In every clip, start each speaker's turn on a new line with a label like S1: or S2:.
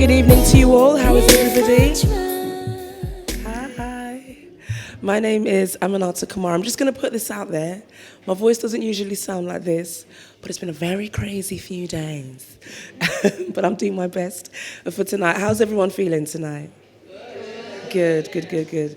S1: good evening to you all. How is everybody? Hi. My name is Aminata Kamara. I'm just going to put this out there. My voice doesn't usually sound like this, but it's been a very crazy few days. But I'm doing my best for tonight. How's everyone feeling tonight? Good, good, good, good.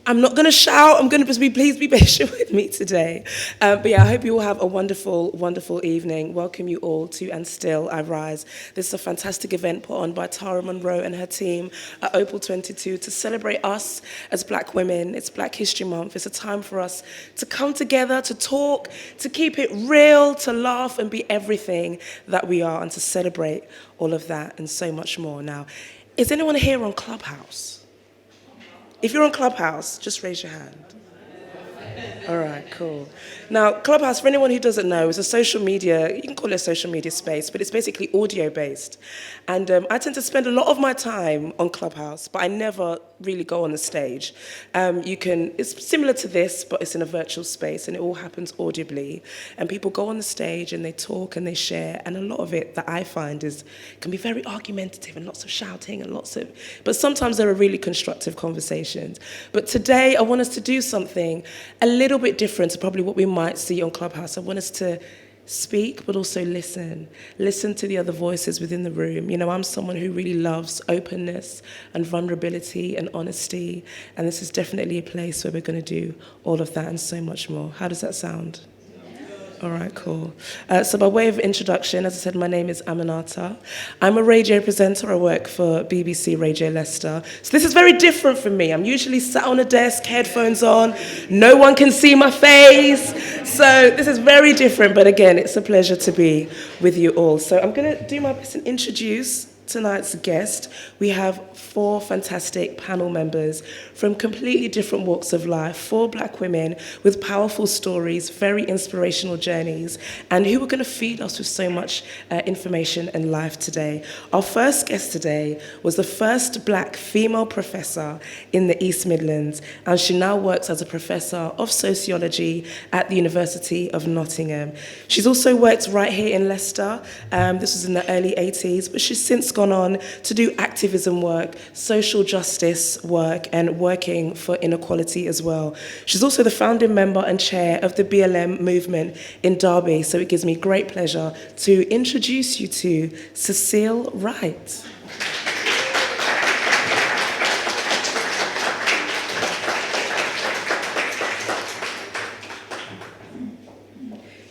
S1: I'm not going to shout. I'm going to just please be patient with me today. But yeah, I hope you all have a wonderful, wonderful evening. Welcome you all to And Still I Rise. This is a fantastic event put on by Tara Monroe and her team at Opal 22 to celebrate us as black women. It's Black History Month. It's a time for us to come together, to talk, to keep it real, to laugh and be everything that we are, and to celebrate all of that and so much more. Now, is anyone here on Clubhouse? If you're on Clubhouse, just raise your hand. All right, cool. Now, Clubhouse, for anyone who doesn't know, is a social media, you can call it a social media space, but it's basically audio-based. And I tend to spend a lot of my time on Clubhouse, but I never really go on the stage. It's similar to this, but it's in a virtual space, and it all happens audibly. And people go on the stage, and they talk, and they share, and a lot of it that I find can be very argumentative, and lots of shouting, and but sometimes there are really constructive conversations. But today, I want us to do something a little bit different to probably what we might see on Clubhouse. I want us to speak, but also listen. Listen to the other voices within the room. You know, I'm someone who really loves openness and vulnerability and honesty, and this is definitely a place where we're going to do all of that and so much more. How does that sound? All right, cool. So by way of introduction, as I said, my name is Aminata. I'm a radio presenter. I work for BBC Radio Leicester. So this is very different from me. I'm usually sat on a desk, headphones on. No one can see my face. So this is very different. But again, it's a pleasure to be with you all. So I'm going to do my best and introduce tonight's guest. We have 4 fantastic panel members from completely different walks of life, 4 black women with powerful stories, very inspirational journeys, and who are going to feed us with so much information and life today. Our first guest today was the first black female professor in the East Midlands, and she now works as a professor of sociology at the University of Nottingham. She's also worked right here in Leicester. This was in the early 80s, but she's since gone on to do activism work, social justice work, and working for inequality as well. She's also the founding member and chair of the BLM movement in Derby, so it gives me great pleasure to introduce you to Cecil Wright.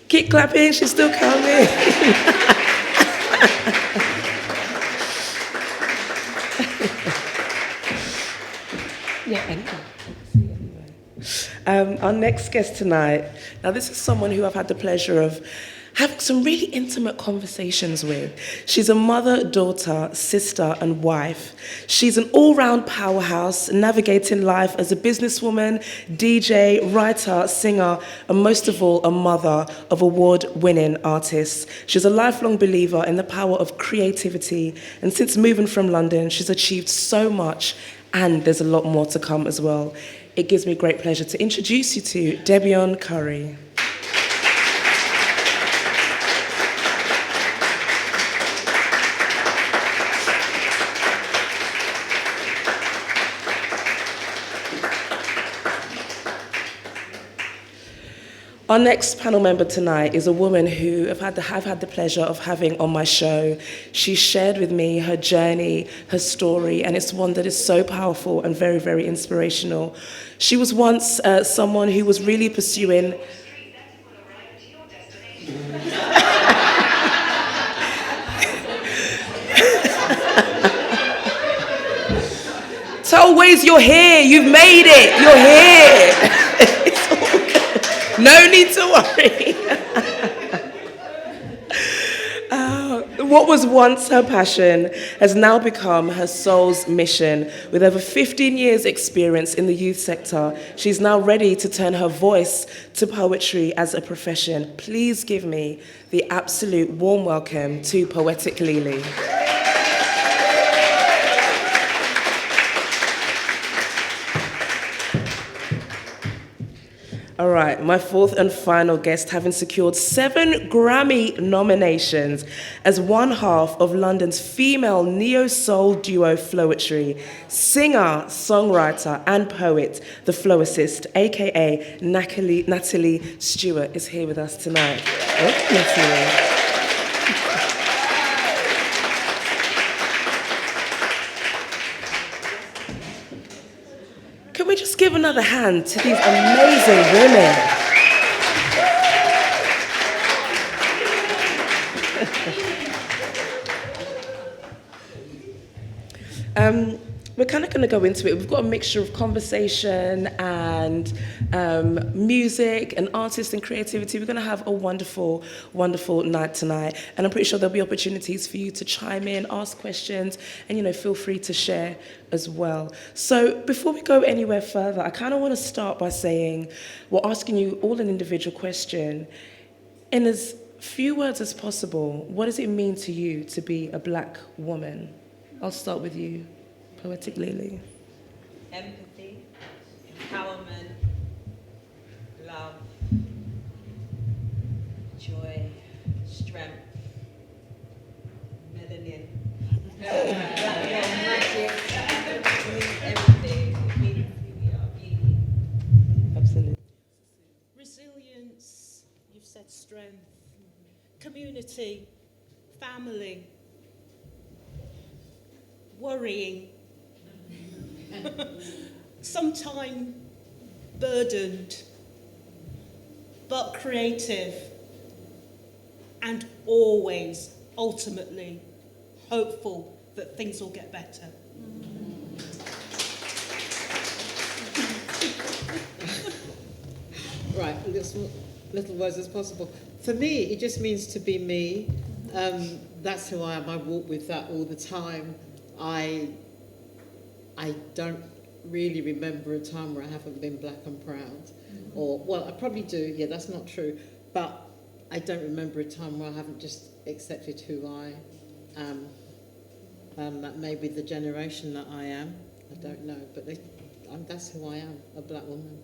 S1: Keep clapping, she's still coming. Our next guest tonight, now this is someone who I've had the pleasure of having some really intimate conversations with. She's a mother, daughter, sister, and wife. She's an all-round powerhouse, navigating life as a businesswoman, DJ, writer, singer, and most of all, a mother of award-winning artists. She's a lifelong believer in the power of creativity, and since moving from London, she's achieved so much, and there's a lot more to come as well. It gives me great pleasure to introduce you to Debbion Curry. Our next panel member tonight is a woman who I've had the pleasure of having on my show. She shared with me her journey, her story, and it's one that is so powerful and very, very inspirational. She was once someone who was really pursuing... Tell Waze you're here, you've made it, you're here. It's all good. No need to worry. What was once her passion has now become her soul's mission. With over 15 years' experience in the youth sector, she's now ready to turn her voice to poetry as a profession. Please give me the absolute warm welcome to Poetic Lili. All right, my fourth and final guest, having secured 7 Grammy nominations as one half of London's female neo-soul duo Floetry, singer, songwriter, and poet, the Floacist, aka Natalie Stewart, is here with us tonight. Oh, Natalie. Can we just give another hand to these amazing women? We're kind of going to go into it. We've got a mixture of conversation and music and artists and creativity. We're going to have a wonderful, wonderful night tonight. And I'm pretty sure there'll be opportunities for you to chime in, ask questions, and, feel free to share as well. So before we go anywhere further, I kind of want to start by saying, we're asking you all an individual question. In as few words as possible, what does it mean to you to be a black woman? I'll start with you, Poetic Lili.
S2: Empathy, empowerment, love, joy, strength, melanin, magic, everything. It means who we are, beauty.
S1: Absolutely.
S3: Resilience, you've said strength, community, family, worrying, sometimes burdened, but creative, and always, ultimately, hopeful that things will get better.
S4: Right, little words as possible. For me, it just means to be me. That's who I am. I walk with that all the time. I don't really remember a time where I haven't been black and proud. Or, well, I probably do. Yeah, that's not true. But I don't remember a time where I haven't just accepted who I am. That may be the generation that I am. I don't know. But that's who I am, a black woman.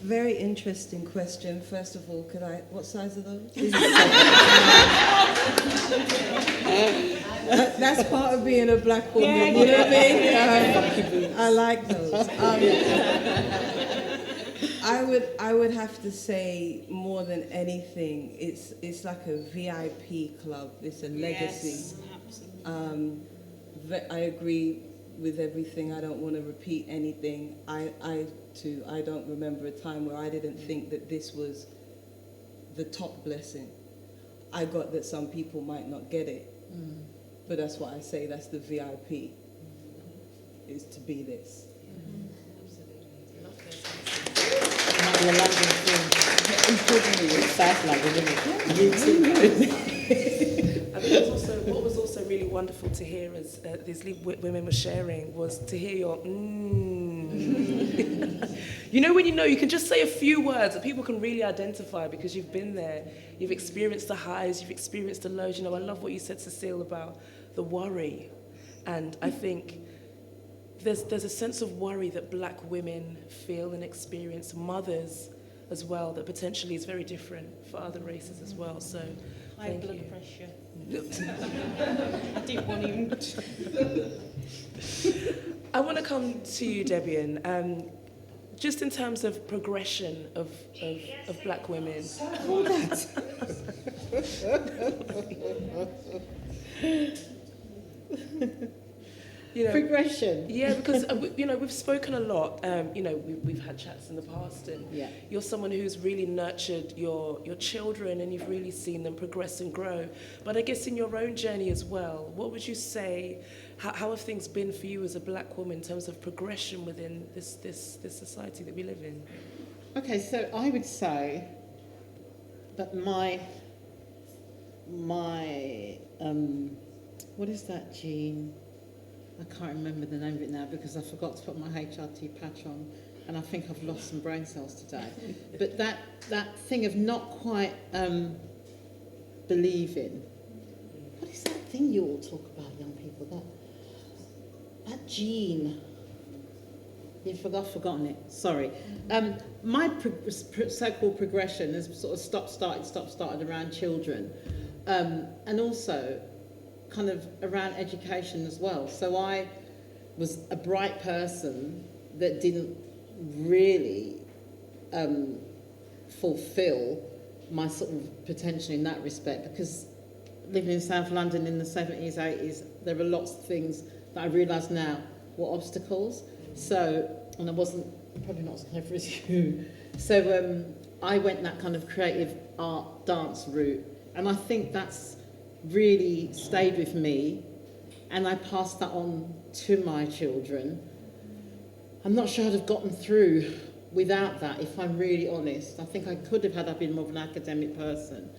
S5: Very interesting question. First of all, what size are those? That's part of being a black woman, you know what I mean? I like those. I would have to say, more than anything, it's like a VIP club. It's a legacy.
S3: Yes, absolutely.
S5: I agree with everything. I don't want to repeat anything. I don't remember a time where I didn't think that this was the top blessing. I got that some people might not get it, but that's what I say, that's the VIP, is to be this.
S4: South London, isn't it?
S1: I think what was also really wonderful to hear as these women were sharing was to hear your when you can just say a few words that people can really identify because you've been there, you've experienced the highs, you've experienced the lows. I love what you said, Cecil, about the worry. And I think there's a sense of worry that black women feel and experience, mothers as well, that potentially is very different for other races as well. So
S3: High blood pressure. I didn't want him.
S1: I want to come to you, Debbion. Just in terms of progression of black women.
S4: Progression.
S1: Yeah, because we've spoken a lot. We've had chats in the past, and you're someone who's really nurtured your children, and you've really seen them progress and grow. But I guess in your own journey as well, what would you say? How have things been for you as a black woman in terms of progression within this society that we live in?
S4: Okay, so I would say that my what is that gene? I can't remember the name of it now because I forgot to put my HRT patch on, and I think I've lost some brain cells today. But that thing of not quite believing. What is that thing you all talk about, young people? That gene. I've forgotten it. Sorry. My so-called progression has sort of stop-started around children, and also kind of around education as well. So I was a bright person that didn't really fulfil my sort of potential in that respect, because living in South London in the 70s, 80s, there were lots of things that I realise now were obstacles. So, and I wasn't probably not as clever as you. So I went that kind of creative art dance route, and I think that's really stayed with me, and I passed that on to my children. I'm not sure I'd have gotten through without that, if I'm really honest. I think I could have had I been more of an academic person.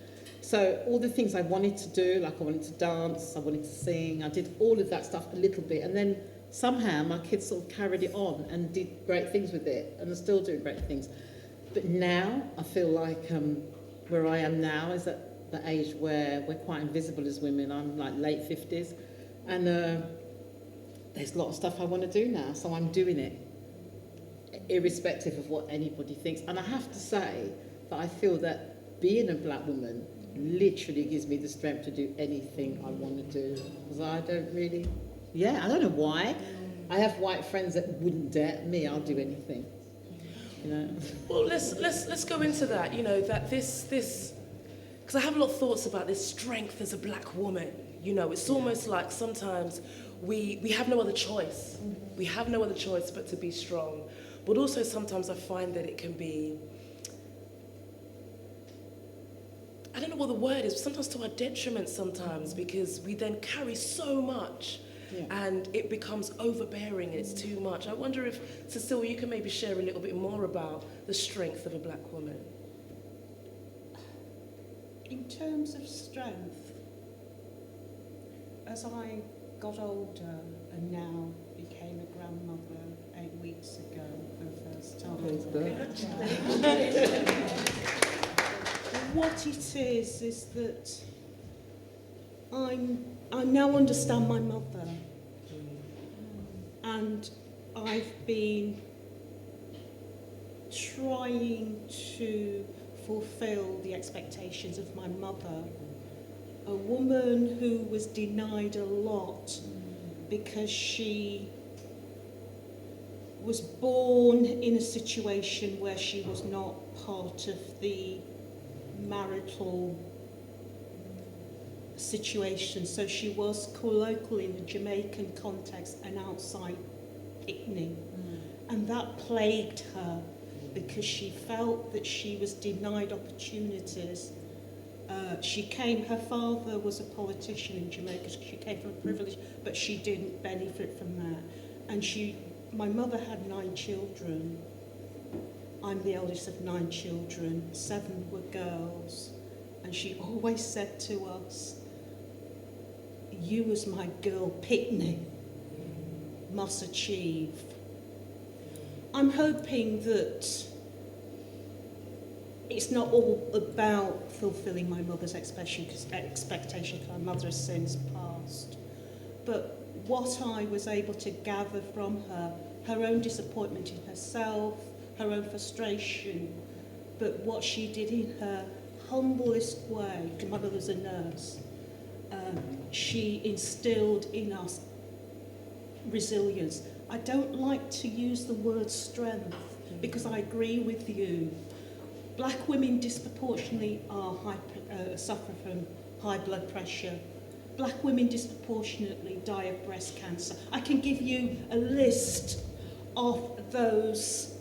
S4: So all the things I wanted to do, like I wanted to dance, I wanted to sing, I did all of that stuff a little bit, and then somehow my kids sort of carried it on and did great things with it, and are still doing great things. But now I feel like where I am now is at the age where we're quite invisible as women. I'm like late 50s, and there's a lot of stuff I want to do now, so I'm doing it, irrespective of what anybody thinks. And I have to say that I feel that being a black woman literally gives me the strength to do anything I want to do, because I don't really, I don't know why. I have white friends that wouldn't dare. Me, I'll do anything, you know.
S1: Well, let's go into that. You know, that this because I have a lot of thoughts about this strength as a black woman. You know, it's almost like sometimes we have no other choice. We have no other choice but to be strong. But also sometimes I find that it can be, I don't know what the word is, sometimes to our detriment sometimes, because we then carry so much and it becomes overbearing and it's too much. I wonder if, Cecil, you can maybe share a little bit more about the strength of a black woman.
S3: In terms of strength, as I got older and now became a grandmother 8 weeks ago for the first time. What it is that I now understand my mother, and I've been trying to fulfill the expectations of my mother, a woman who was denied a lot because she was born in a situation where she was not part of the marital situation. So she was colloquial in the Jamaican context, an outside picnic. And that plagued her because she felt that she was denied opportunities. Her father was a politician in Jamaica, she came from a privilege, but she didn't benefit from that. And my mother had 9 children. I'm the eldest of 9 children, 7 were girls. And she always said to us, "You as my girl picnic must achieve." I'm hoping that it's not all about fulfilling my mother's expectation, because my mother has since passed. But what I was able to gather from her own disappointment in herself, her own frustration, but what she did in her humblest way, because my mother was a nurse, she instilled in us resilience. I don't like to use the word strength, because I agree with you. Black women disproportionately suffer from high blood pressure. Black women disproportionately die of breast cancer. I can give you a list of those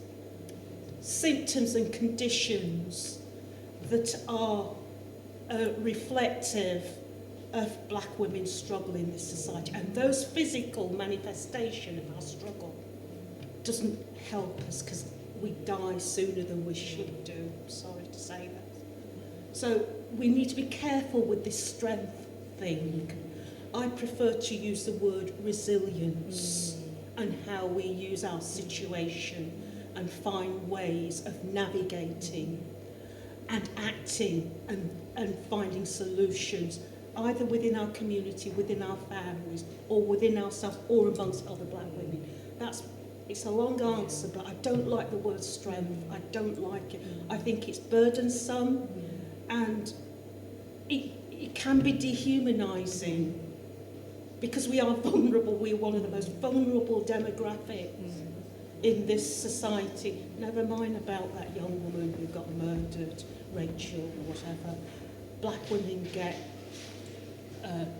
S3: symptoms and conditions that are reflective of black women's struggle in this society. And those physical manifestation of our struggle doesn't help us, because we die sooner than we should do. I'm sorry to say that. So we need to be careful with this strength thing. I prefer to use the word resilience and how we use our situation and find ways of navigating and acting and finding solutions either within our community, within our families, or within ourselves, or amongst other black women. It's a long answer, but I don't like the word strength. I don't like it. I think it's burdensome, and it can be dehumanising, because we are vulnerable. We are one of the most vulnerable demographics in this society. Never mind about that young woman who got murdered, Rachel or whatever. Black women get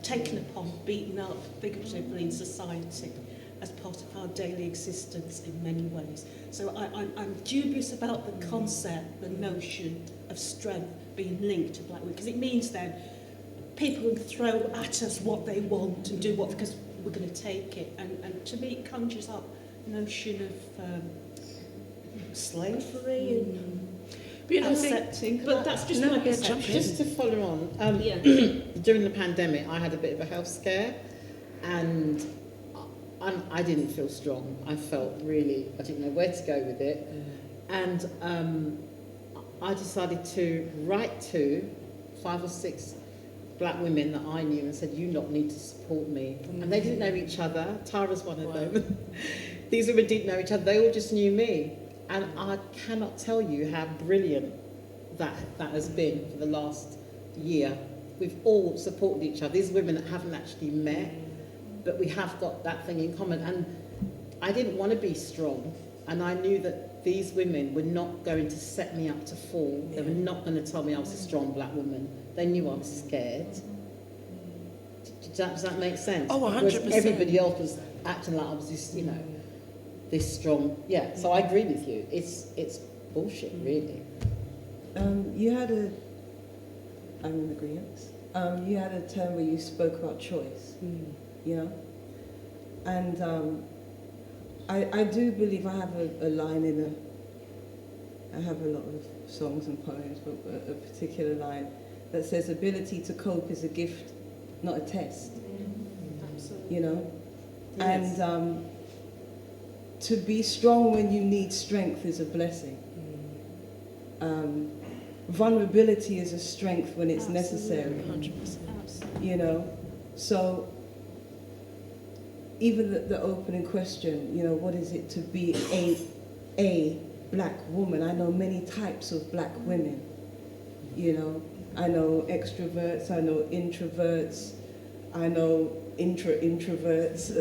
S3: taken upon, beaten up figuratively in society as part of our daily existence in many ways. So I'm dubious about the concept, the notion of strength being linked to black women, because it means then people can throw at us what they want and do what, because we're going to take it. And to me, it conjures up a notion of slavery and accepting. But that's just my perception.
S4: Just to follow on, during the pandemic, I had a bit of a health scare, and I didn't feel strong. I felt really, I didn't know where to go with it. And I decided to write to 5 or 6 black women that I knew and said, you lot need to support me. And they didn't know each other. Tara's one of them. These women didn't know each other. They all just knew me. And I cannot tell you how brilliant that has been for the last year. We've all supported each other. These women that haven't actually met, but we have got that thing in common. And I didn't want to be strong, and I knew that these women were not going to set me up to fall. They were not going to tell me I was a strong black woman. They knew I was scared. Does that make sense?
S1: Oh, 100%.
S4: Whereas everybody else was acting like I was this, this strong. Yeah, so I agree with you. It's bullshit, really.
S5: I'm in agreement. You had a term where you spoke about choice, and I do believe I have a line I have a lot of songs and poems, but a particular line that says ability to cope is a gift, not a test.
S3: Absolutely.
S5: Yes. And to be strong when you need strength is a blessing. Vulnerability is a strength when it's necessary.
S1: 100%.
S3: Absolutely.
S5: So even the opening question, what is it to be a black woman? I know many types of black women. I know extroverts, I know introverts, I know introverts.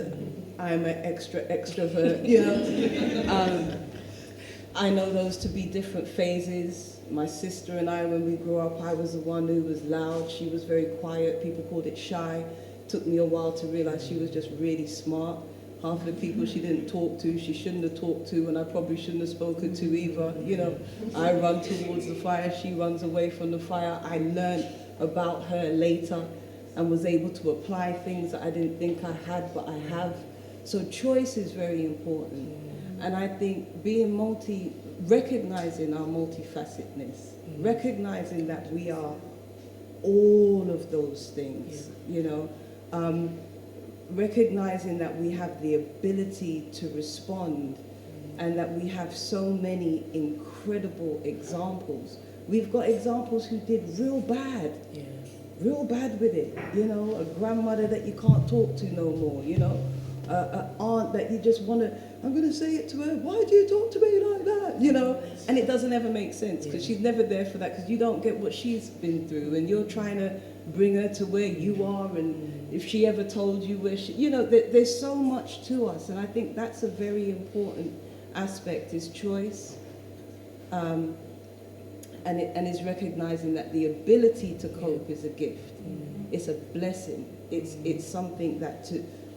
S5: I'm an extrovert. I know those to be different phases. My sister and I, when we grew up, I was the one who was loud. She was very quiet. People called it shy. Took me a while to realize she was just really smart. Half the people she didn't talk to, she shouldn't have talked to, and I probably shouldn't have spoken to either. I run towards the fire, she runs away from the fire. I learned about her later and was able to apply things that I didn't think I had, but I have. So choice is very important. And I think being recognizing our multifacetedness, recognizing that we are all of those things, recognizing that we have the ability to respond and that we have so many incredible examples. We've got examples who did real bad with it, a grandmother that you can't talk to no more, an aunt that you just want to, I'm going to say it to her, why do you talk to me like that, and it doesn't ever make sense because she's never there for that, because you don't get what she's been through, and you're trying to bring her to where you are, and if she ever told you where she, there's so much to us, and I think that's a very important aspect, is choice, and is recognizing that the ability to cope is a gift. It's a blessing. It's something that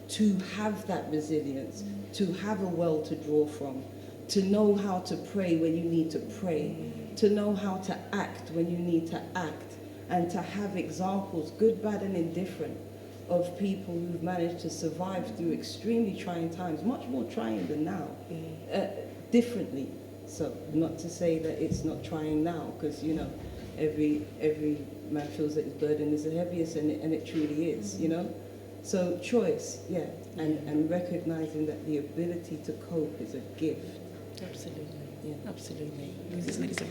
S5: to have that resilience, to have a well to draw from, to know how to pray when you need to pray, to know how to act when you need to act, and to have examples, good, bad, and indifferent, of people who've managed to survive through extremely trying times, much more trying than now, differently. So, not to say that it's not trying now, because, every man feels that his burden is the heaviest, and it truly is, So choice, and recognizing that the ability to cope is a gift.
S1: Absolutely.
S5: Yeah.
S1: Absolutely. These ladies are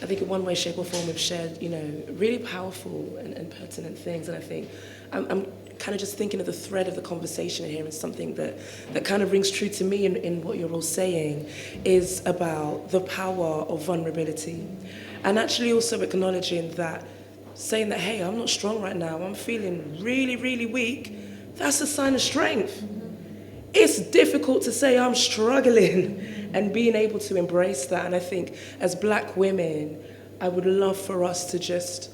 S1: think in one way, shape or form we've shared, really powerful and pertinent things. And I think I'm kind of just thinking of the thread of the conversation here, and something that kind of rings true to me in what you're all saying is about the power of vulnerability. And actually also acknowledging that, saying that, hey, I'm not strong right now, I'm feeling really, really weak, that's a sign of strength. It's difficult to say I'm struggling and being able to embrace that. And I think as Black women, I would love for us to just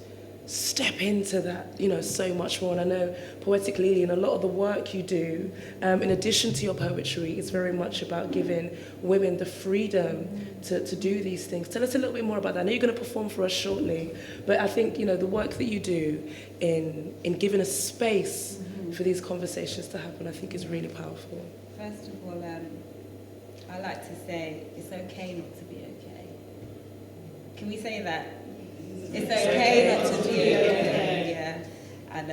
S1: step into that, so much more. And I know Poetic Lili, and a lot of the work you do, in addition to your poetry, is very much about giving women the freedom to do these things. Tell us a little bit more about that. I know you're going to perform for us shortly, but I think, the work that you do in giving a space for these conversations to happen, I think is really powerful.
S2: First of all, I like to say it's okay not to be okay. Can we say that? It's okay not to be okay. Yeah. And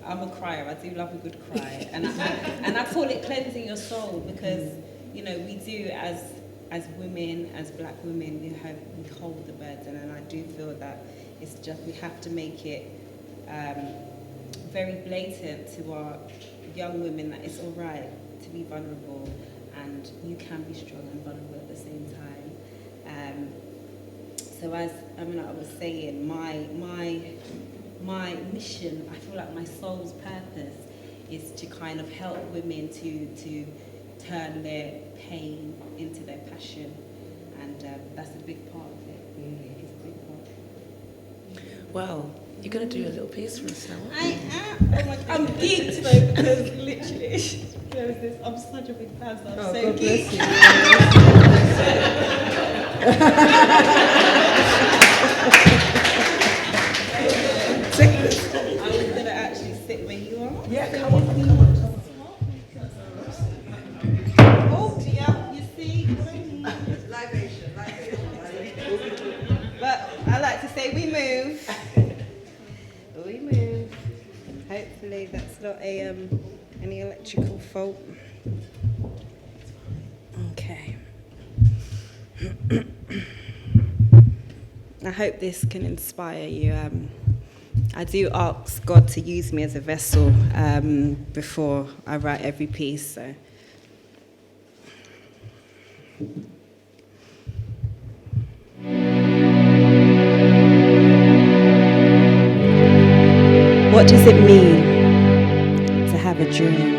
S2: I'm a crier. I do love a good cry, and I call it cleansing your soul, because we do as women, as Black women, we hold the burden, and I do feel that it's just we have to make it very blatant to our young women that it's all right to be vulnerable, and you can be strong and vulnerable at the same time. So as I was saying, my mission, I feel like my soul's purpose is to kind of help women to turn their pain into their passion, and that's a big part of it. It's a big part.
S1: Well, you're going to do a little piece for us now.
S2: I am. Oh my God. I'm geeked though, because literally, there is this. I'm such a big fan, so I'm so
S4: God
S2: geeked. I was going to actually sit where you are.
S1: Yeah, come on.
S2: Oh, yeah, you see?
S6: Libation.
S2: But I like to say we move. We move. Hopefully that's not any electrical fault. Okay. I hope this can inspire you. I do ask God to use me as a vessel before I write every piece. So. What does it mean to have a dream?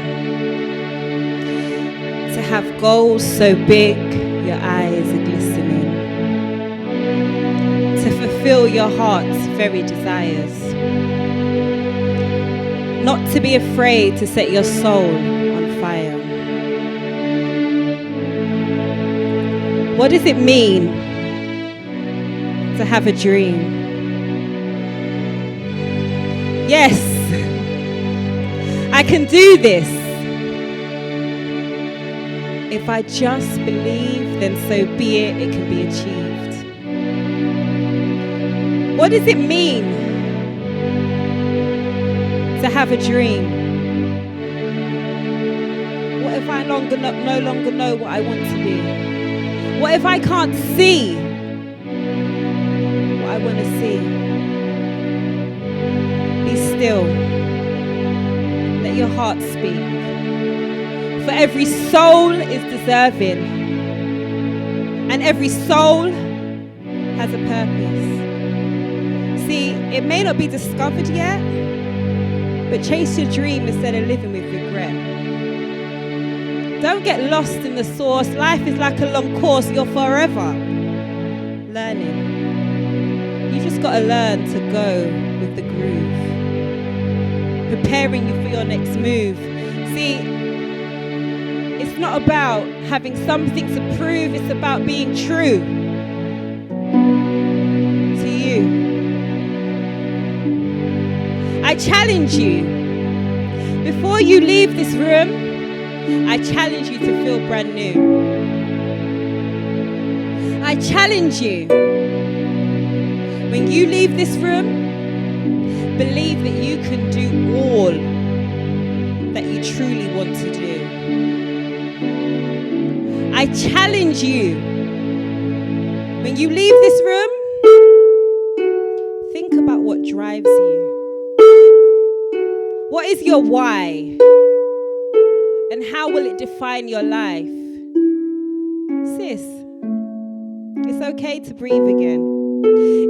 S2: To have goals so big your eyes are glistening. To fulfill your heart's very desires. Not to be afraid to set your soul on fire. What does it mean to have a dream? Yes, I can do this. If I just believe, then so be it, it can be achieved. What does it mean to have a dream? What if I no longer know what I want to be? What if I can't see what I want to see? Be still. Let your heart speak. For every soul is deserving, and every soul has a purpose. See, it may not be discovered yet, but chase your dream instead of living with regret. Don't get lost in the source. Life is like a long course. You're forever learning. You just got to learn to go with the groove, preparing you for your next move. See, it's not about having something to prove. It's about being true to you. I challenge you, before you leave this room, I challenge you to feel brand new. I challenge you, when you leave this room, believe that you can do all that you truly want to do. I challenge you, when you leave this room, drives you? What is your why? And how will it define your life? Sis, it's okay to breathe again.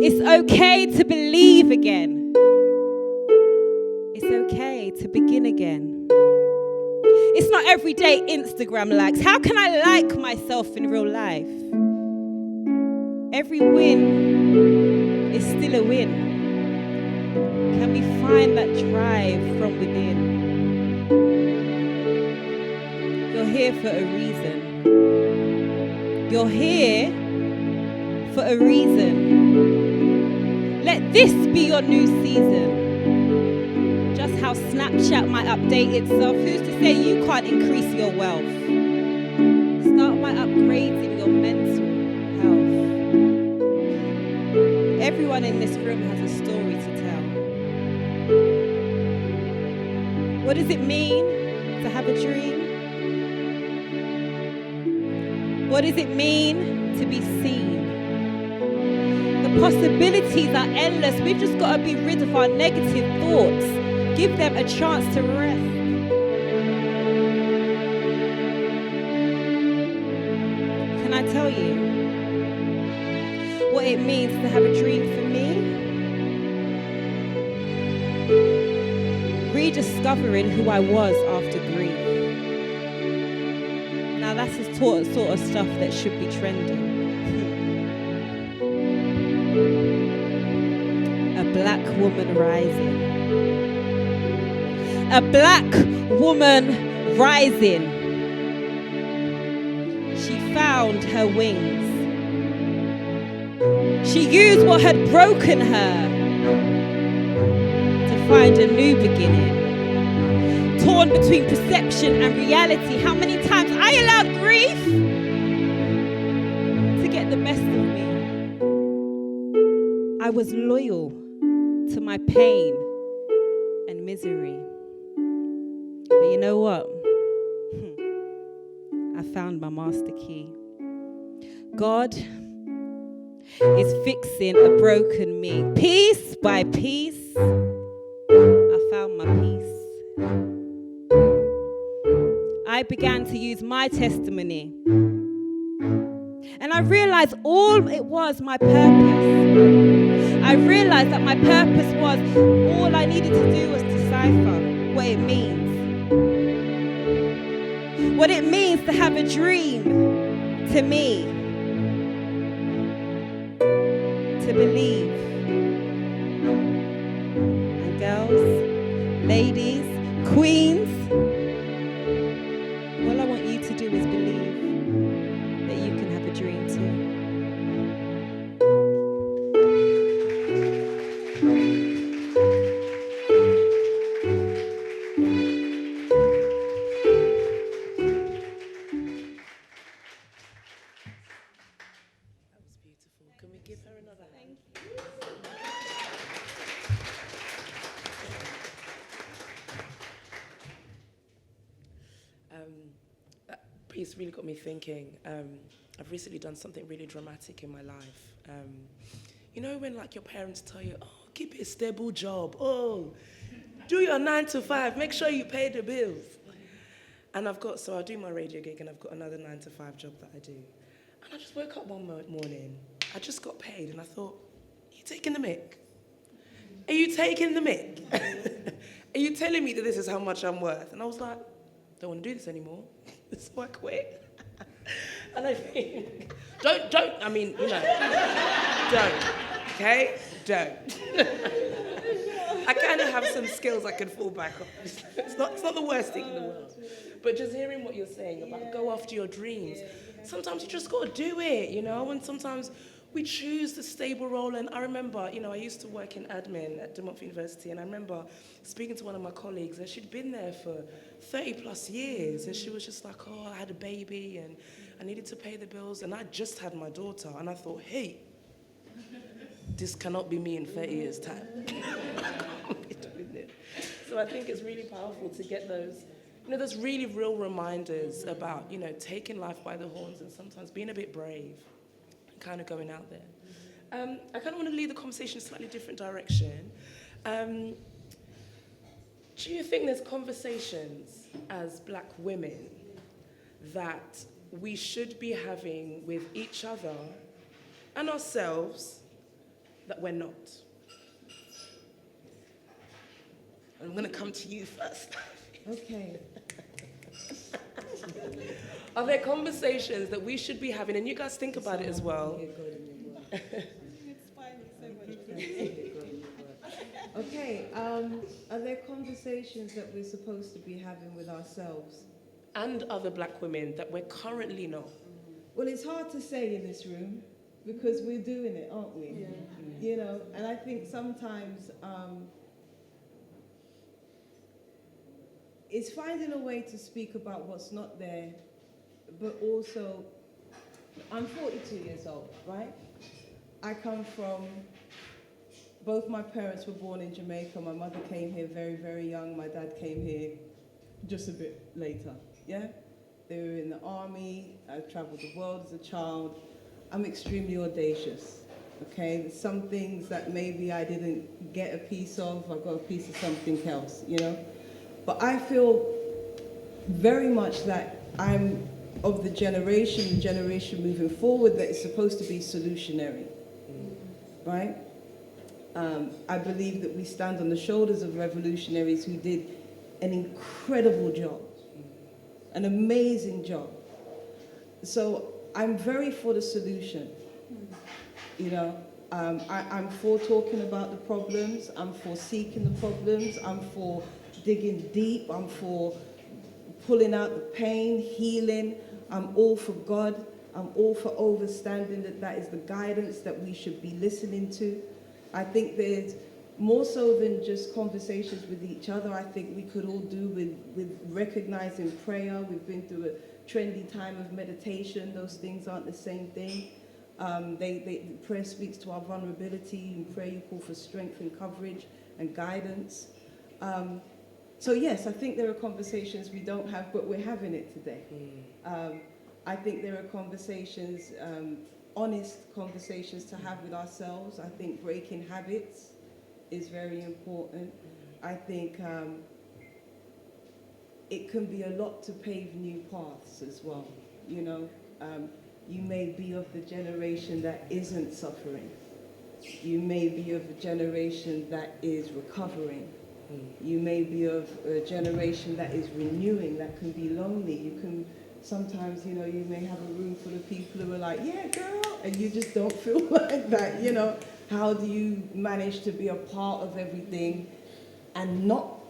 S2: It's okay to believe again. It's okay to begin again. It's not everyday Instagram likes. How can I like myself in real life? Every win is still a win. Can we find that drive from within? You're here for a reason. You're here for a reason. Let this be your new season. Just how Snapchat might update itself, who's to say you can't increase your wealth? Start by upgrading your mental health. Everyone in this room has a story to tell. What does it mean to have a dream? What does it mean to be seen? The possibilities are endless. We've just got to be rid of our negative thoughts. Give them a chance to rest. Can I tell you what it means to have a dream for me? Rediscovering who I was after grief. Now that's the sort of stuff that should be trending. A black woman rising. A black woman rising. She found her wings. She used what had broken her to find a new beginning. Torn between perception and reality. How many times I allowed grief to get the best of me. I was loyal to my pain and misery. But you know what? I found my master key. God is fixing a broken me. Piece by piece, I found my peace. I began to use my testimony. And I realized all it was my purpose. I realized that my purpose was all I needed to do was decipher what it means. What it means to have a dream to me. To believe. And girls, ladies, queens, all I want you to do is believe that you can have a dream too.
S1: That was beautiful. Can we give her another hand? That piece really got me thinking. I've recently done something really dramatic in my life. You know when like your parents tell you, oh, keep a stable job. Oh, do your 9 to 5. Make sure you pay the bills. And I do my radio gig and I've got another 9 to 5 job that I do. And I just woke up one morning. I just got paid and I thought, are you taking the mick? Are you taking the mick? Are you telling me that this is how much I'm worth? And I was like, don't want to do this anymore. So I quit. And I think, don't, I mean, you know, don't, okay? Don't. I kind of have some skills I can fall back on. It's not the worst thing in the world. But just hearing what you're saying about go after your dreams, sometimes you just got to do it, you know? And sometimes we choose the stable role. And I remember, you know, I used to work in admin at Debbion University, and I remember speaking to one of my colleagues, and she'd been there for 30 plus years, and she was just like, oh, I had a baby, and I needed to pay the bills, and I just had my daughter, and I thought, hey, this cannot be me in 30 years' time. I can't be doing it. So I think it's really powerful to get those, you know, those really real reminders about, you know, taking life by the horns and sometimes being a bit brave and kind of going out there. I kind of want to lead the conversation in a slightly different direction. Do you think there's conversations as black women that we should be having with each other and ourselves that we're not? I'm going to come to you first.
S5: Okay.
S1: Are there conversations that we should be having, and you guys think about it as well?
S5: Okay, are there conversations that we're supposed to be having with ourselves?
S1: And other black women that we're currently not?
S5: Well, it's hard to say in this room because we're doing it, aren't we? Yeah. You know, and I think sometimes it's finding a way to speak about what's not there, but also, I'm 42 years old, right? I come from, both my parents were born in Jamaica. My mother came here very, very young. My dad came here just a bit later, yeah? They were in the army. I traveled the world as a child. I'm extremely audacious, okay? There's some things that maybe I didn't get a piece of. I got a piece of something else, you know? But I feel very much that I'm of the generation moving forward that is supposed to be solutionary, right? I believe that we stand on the shoulders of revolutionaries who did an incredible job, an amazing job. So I'm very for the solution, you know. I'm for talking about the problems, I'm for seeking the problems, I'm for digging deep, I'm for pulling out the pain, healing. I'm all for God. I'm all for understanding that that is the guidance that we should be listening to. I think there's more so than just conversations with each other. I think we could all do with recognizing prayer. We've been through a trendy time of meditation. Those things aren't the same thing. Prayer speaks to our vulnerability. In prayer, you call for strength and coverage and guidance. So yes, I think there are conversations we don't have, but we're having it today. I think there are conversations, honest conversations to have with ourselves. I think breaking habits is very important. I think it can be a lot to pave new paths as well. You know, you may be of the generation that isn't suffering. You may be of a generation that is recovering. You may be of a generation that is renewing, that can be lonely. You can sometimes, you know, you may have a room full of people who are like, yeah, girl, and you just don't feel like that, you know. How do you manage to be a part of everything and not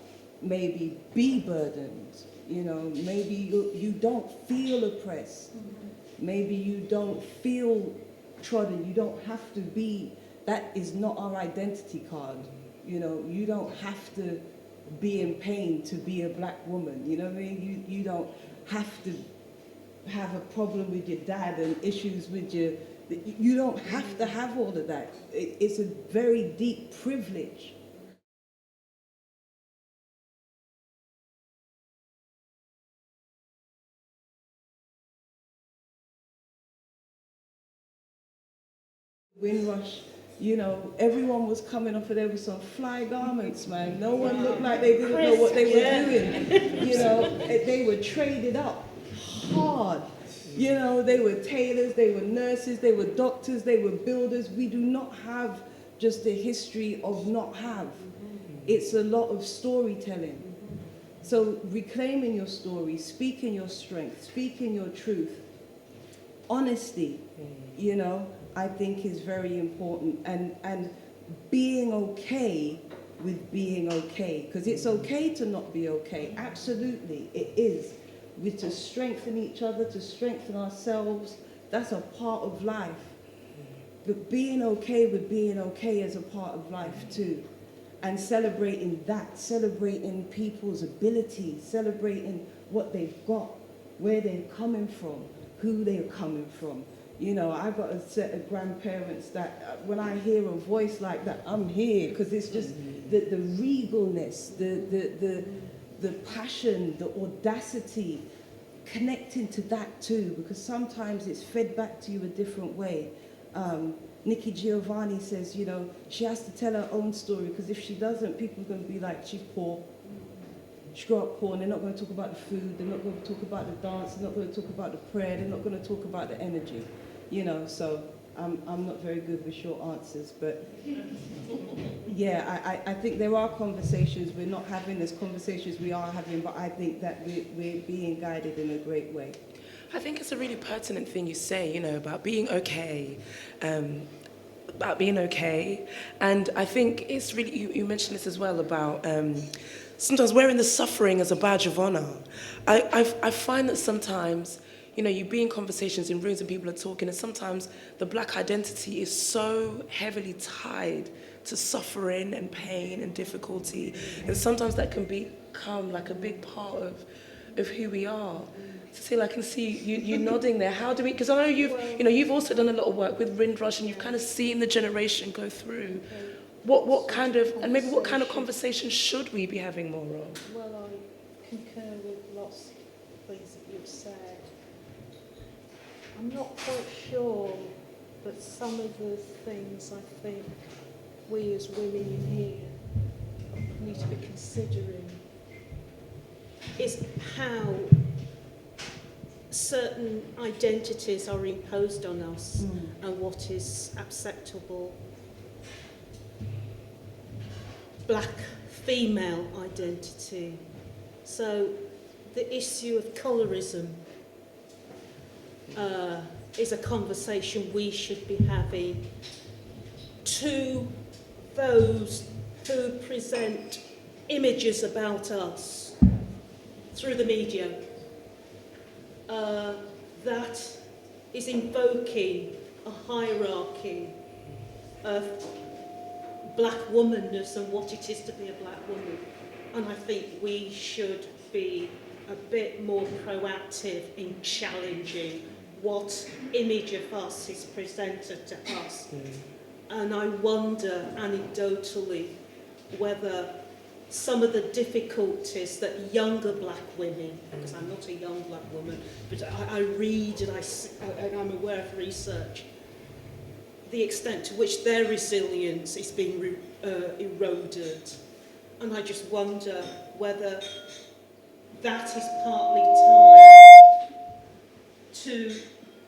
S5: maybe be burdened? You know, maybe you don't feel oppressed. Maybe you don't feel trodden. You don't have to be, that is not our identity card. You know, you don't have to be in pain to be a black woman. You know what I mean? You don't have to have a problem with your dad and issues with your... You don't have to have all of that. It's a very deep privilege. Windrush, you know, everyone was coming off of there with some fly garments, man. No one looked like they didn't know what they were doing. You know, they were traded up hard. You know, they were tailors, they were nurses, they were doctors, they were builders. We do not have just a history of not have. It's a lot of storytelling. So reclaiming your story, speaking your strength, speaking your truth, honesty, you know, I think is very important. And being okay with being okay. Because it's okay to not be okay. Absolutely, it is. We're to strengthen each other, to strengthen ourselves. That's a part of life. But being okay with being okay is a part of life too. And celebrating that, celebrating people's abilities, celebrating what they've got, where they're coming from, who they're coming from. You know, I've got a set of grandparents that when I hear a voice like that, I'm here, because it's just the regalness, the passion, the audacity, connecting to that too, because sometimes it's fed back to you a different way. Nikki Giovanni says, you know, she has to tell her own story, because if she doesn't, people are going to be like, she's poor. She grew up poor, and they're not going to talk about the food, they're not going to talk about the dance, they're not going to talk about the prayer, they're not going to talk about the energy, you know. So I'm not very good with short answers, but yeah, I think there are conversations we're not having, there's conversations we are having, but I think that we're being guided in a great way.
S1: I think it's a really pertinent thing you say, you know, about being okay. About being okay. And I think it's really, you mentioned this as well about sometimes wearing the suffering as a badge of honor. I find that sometimes, you know, you be in conversations in rooms and people are talking, and sometimes the black identity is so heavily tied to suffering and pain and difficulty. And sometimes that can become like a big part of who we are. Cecil, I can see you nodding there. How do we, because I know you've also done a lot of work with Windrush, and you've kind of seen the generation go through. What kind of, and maybe what kind of conversation should we be having more of?
S3: Well, I concur with lots of things that you've said. I'm not quite sure, but some of the things I think we as women in here need to be considering is how certain identities are imposed on us and what is acceptable. Black female identity. So the issue of colorism is a conversation we should be having to those who present images about us through the media that is invoking a hierarchy of black womanness and what it is to be a black woman. And I think we should be a bit more proactive in challenging what image of us is presented to us. And I wonder anecdotally whether some of the difficulties that younger black women, because I'm not a young black woman, but I read and I'm aware of research, the extent to which their resilience is being eroded. And I just wonder whether that is partly tied to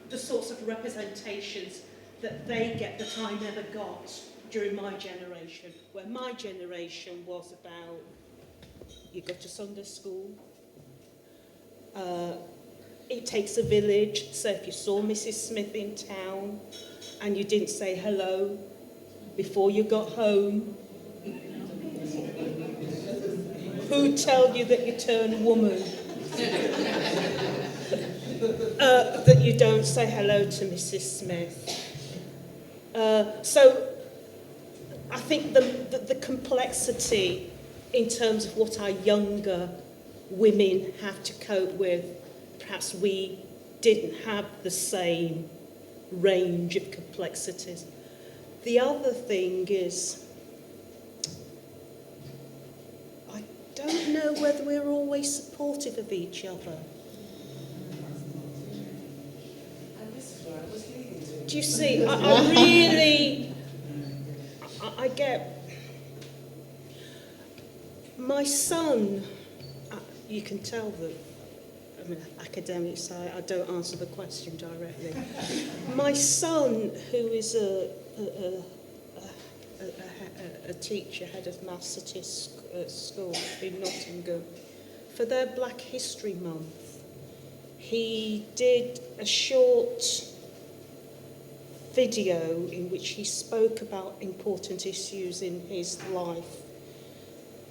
S3: the sorts of representations that they get that I never got during my generation, where my generation was about, you go to Sunday school, it takes a village, so if you saw Mrs. Smith in town and you didn't say hello before you got home, who'd tell you that you turn woman? That you don't say hello to Mrs. Smith. So I think the complexity in terms of what our younger women have to cope with, perhaps we didn't have the same range of complexities. The other thing is, I don't know whether we're always supportive of each other. Do you see, I really, I get, my son, you can tell that, I mean, academic side, I don't answer the question directly. My son, who is a teacher, head of maths at his school in Nottingham, for their Black History Month, he did a short video in which he spoke about important issues in his life,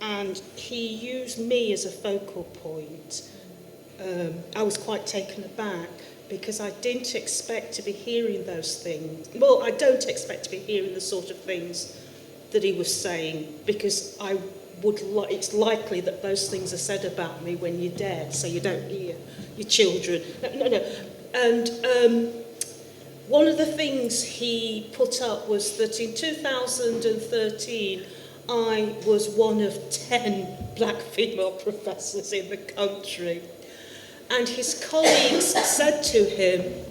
S3: and he used me as a focal point. I was quite taken aback because I didn't expect to be hearing those things. Well, I don't expect to be hearing the sort of things that he was saying, because it's likely that those things are said about me when you're dead, so you don't hear your children. No. And one of the things he put up was that in 2013, I was one of 10 black female professors in the country. And his colleagues said to him,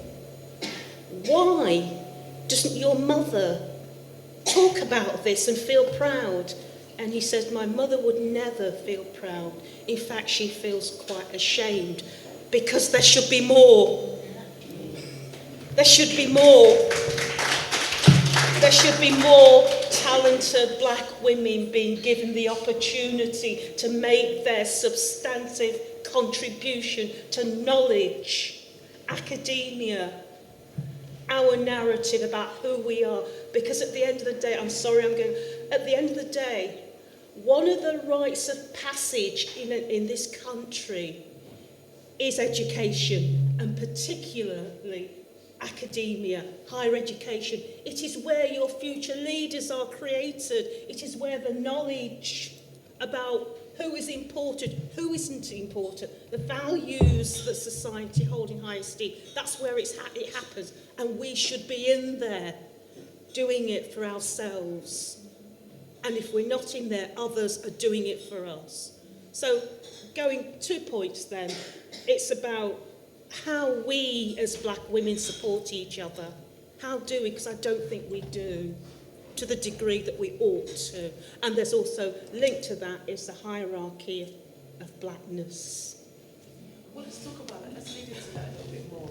S3: "Why doesn't your mother talk about this and feel proud? And he says, my mother would never feel proud. In fact, she feels quite ashamed because there should be more. There should be more. There should be more talented black women being given the opportunity to make their substantive contribution to knowledge, academia, our narrative about who we are. Because at the end of the day, at the end of the day, one of the rites of passage in this country is education, and particularly academia, higher education. It is where your future leaders are created. It is where the knowledge about who is important, who isn't important, the values that society hold in high esteem, that's where it happens. And we should be in there doing it for ourselves. And if we're not in there, others are doing it for us. So going 2 points then, it's about how we as black women support each other. How do we? Because I don't think we do to the degree that we ought to. And there's also linked to that is the hierarchy of blackness.
S1: Well, let's talk about it. Let's lead into that a little bit more.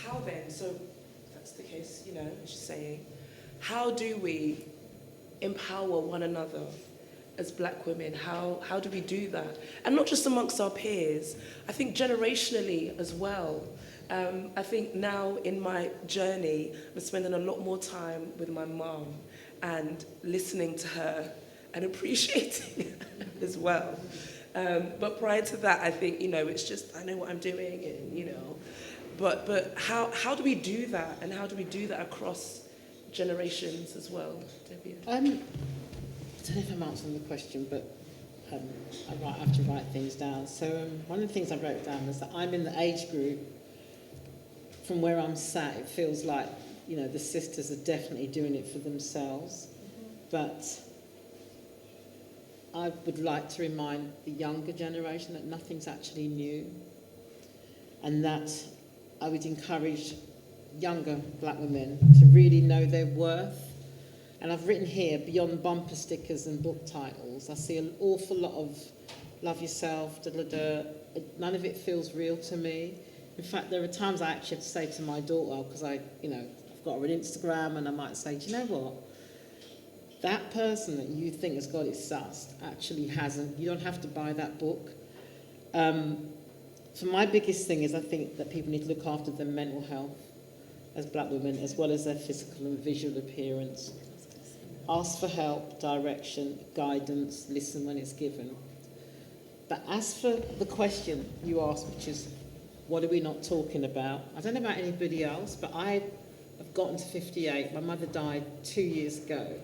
S1: How then? So that's the case, as you're saying. How do we empower one another as black women? How do we do that? And not just amongst our peers, I think generationally as well. I think now in my journey, I'm spending a lot more time with my mum and listening to her and appreciating her as well. But prior to that, I think, it's just, I know what I'm doing and, but how do we do that? And how do we do that across generations as well, Debbion?
S4: I don't know if I'm answering the question, but I have to write things down. So one of the things I wrote down was that I'm in the age group, from where I'm sat, it feels like, the sisters are definitely doing it for themselves. But I would like to remind the younger generation that nothing's actually new, and that I would encourage younger black women to really know their worth. And I've written here, beyond bumper stickers and book titles, I see an awful lot of love yourself, none of it feels real to me. In fact, there are times I actually have to say to my daughter, because I've got her on Instagram, and I might say, do you know what? That person that you think has got it sussed actually hasn't. You don't have to buy that book. So my biggest thing is I think that people need to look after their mental health as black women, as well as their physical and visual appearance. Ask for help, direction, guidance, listen when it's given. But as for the question you asked, which is, what are we not talking about? I don't know about anybody else, but I have gotten to 58. My mother died 2 years ago.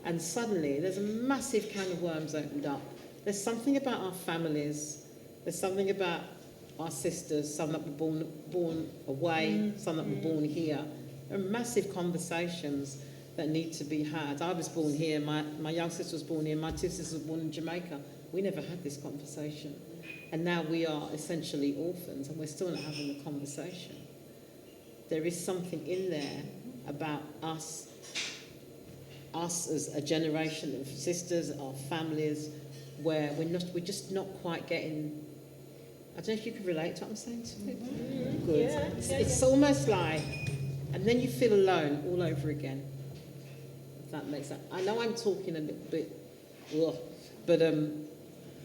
S4: And suddenly there's a massive can of worms opened up. There's something about our families. There's something about our sisters, some that were born away, some that were born here. There are massive conversations that need to be had. I was born here, my young sister was born here, my 2 sisters were born in Jamaica. We never had this conversation. And now we are essentially orphans, and we're still not having the conversation. There is something in there about us as a generation of sisters, our families, where we're just not quite getting. I don't know if you can relate to what I'm saying to it. Good.
S3: Yeah,
S4: It's almost like, and then you feel alone all over again. If that makes sense. I know I'm talking a little bit, but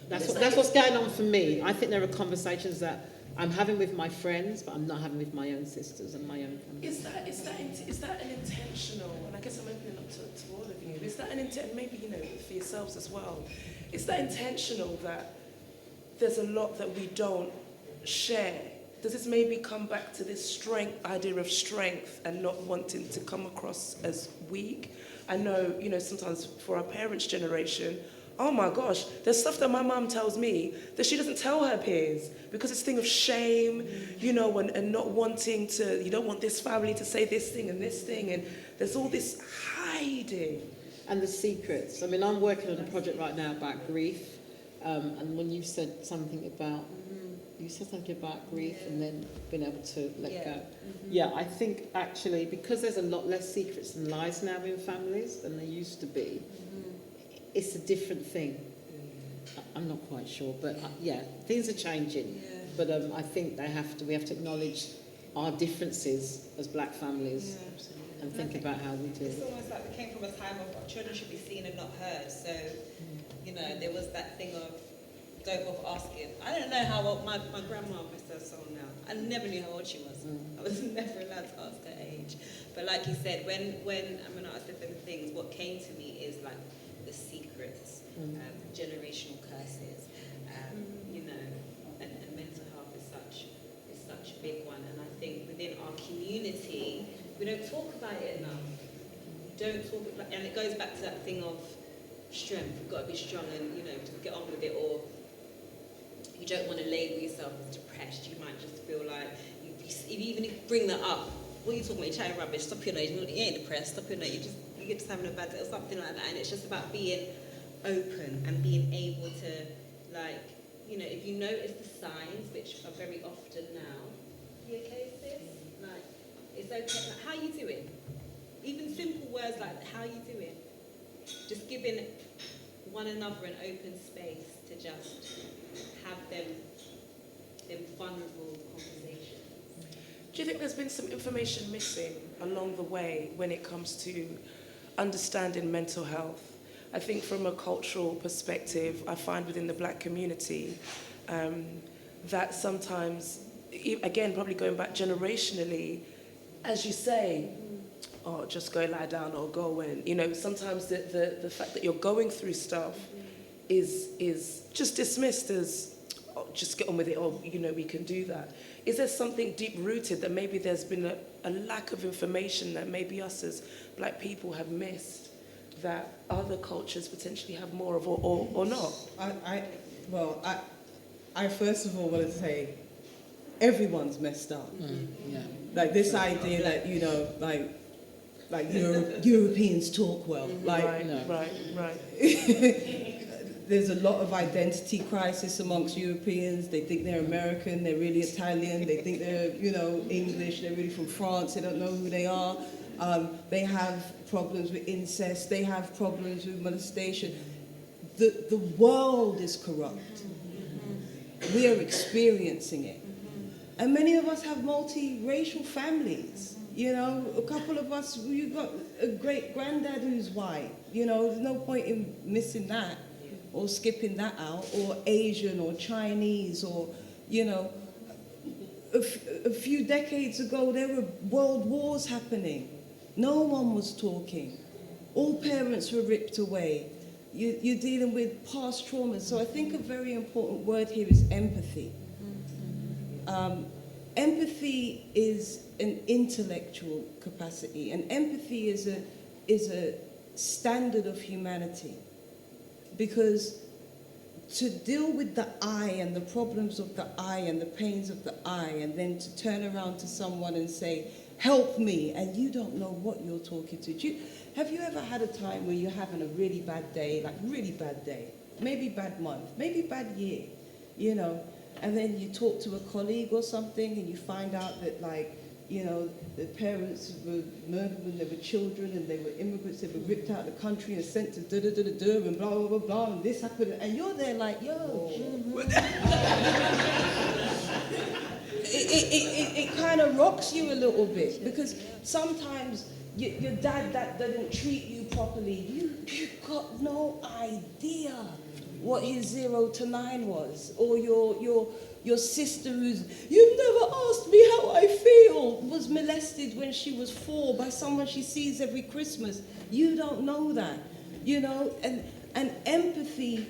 S4: that's what's going on for me. I think there are conversations that I'm having with my friends, but I'm not having with my own sisters and my own family.
S1: Is that an intentional? And I guess I'm opening up to all of you. Is that an intent? Maybe for yourselves as well. Is that intentional that there's a lot that we don't share? Does this maybe come back to this idea of strength and not wanting to come across as weak? I know, sometimes for our parents' generation, oh my gosh, there's stuff that my mum tells me that she doesn't tell her peers because it's a thing of shame, and not wanting to, you don't want this family to say this thing, and there's all this hiding.
S4: And the secrets. I mean, I'm working on a project right now about grief, and when you said something about, you said something about grief and then being able to let
S2: Yeah.
S4: go.
S2: Mm-hmm.
S4: Yeah, I think actually because there's a lot less secrets and lies now in families than there used to be, it's a different thing. I'm not quite sure, but yeah, things are changing.
S2: Yeah.
S4: But I think we have to acknowledge our differences as black families and think about how we do
S2: It's
S4: it.
S2: almost like we came from a time of children should be seen and not heard. So, there was that thing of don't bother asking. I don't know how old my grandma, bless her soul now. I never knew how old she was. I was never allowed to ask her age. But like you said, when Aminata said them things, what came to me is like the secrets, generational curses, and mental health is such a big one. And I think within our community, we don't talk about it enough. We don't talk about, and it goes back to that thing of strength. You've got to be strong and just get on with it. Or you don't want to label yourself as depressed. You might just feel like if you bring that up, what are you talking about? You're chatting rubbish. Stop your nose. You ain't depressed. Stop your nose. You're just having a bad day or something like that. And it's just about being open and being able to, if you notice the signs, which are very often now, you okay, sis? Like, it's okay. Like, how you doing? Even simple words like, how you doing? Just giving one another an open space to just have them vulnerable conversations.
S1: Do you think there's been some information missing along the way when it comes to understanding mental health? I think from a cultural perspective, I find within the black community that sometimes, again, probably going back generationally, as you say, oh, just go lie down or go and, sometimes the fact that you're going through stuff is just dismissed as, oh, just get on with it, or, we can do that. Is there something deep-rooted that maybe there's been a lack of information that maybe us as black people have missed that other cultures potentially have more of or not?
S7: I first of all want to say everyone's messed up.
S4: Yeah.
S7: Like this idea that, like Europeans talk well. Like,
S1: Right.
S7: there's a lot of identity crisis amongst Europeans. They think they're American, they're really Italian, they think they're, English, they're really from France, they don't know who they are. They have problems with incest, they have problems with molestation. The world is corrupt. We are experiencing it. And many of us have multiracial families. A couple of us, you've got a great granddad who's white. There's no point in missing that or skipping that out, or Asian or Chinese, or, a few decades ago there were world wars happening. No one was talking. All parents were ripped away. You're dealing with past traumas. So I think a very important word here is empathy. Empathy is an intellectual capacity, and empathy is a standard of humanity. Because to deal with the I and the problems of the I and the pains of the I, and then to turn around to someone and say, help me, and you don't know what you're talking to. Have you ever had a time where you're having a really bad day, like really bad day, maybe bad month, maybe bad year, and then you talk to a colleague or something and you find out that the parents were murdered when they were children and they were immigrants, they were ripped out of the country and sent to da-da-da-da-da and blah, blah, blah, blah, and this happened, and you're there like, yo. It kind of rocks you a little bit, because sometimes your dad that didn't treat you properly, you've got no idea what his 0 to 9 was, or your sister who's, you've never asked me how I feel, was molested when she was 4 by someone she sees every Christmas. You don't know that, and empathy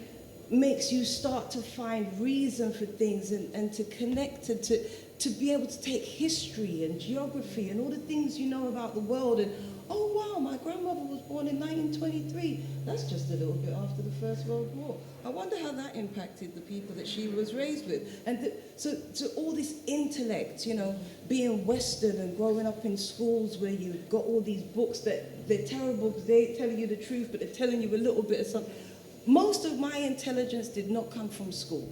S7: makes you start to find reason for things and to connect to be able to take history and geography and all the things you know about the world, and oh wow, my grandmother was born in 1923. That's just a little bit after the First World War. I wonder how that impacted the people that she was raised with. And so all this intellect, being Western and growing up in schools where you've got all these books that they're terrible because they ain't telling you the truth, but they're telling you a little bit of something. Most of my intelligence did not come from school.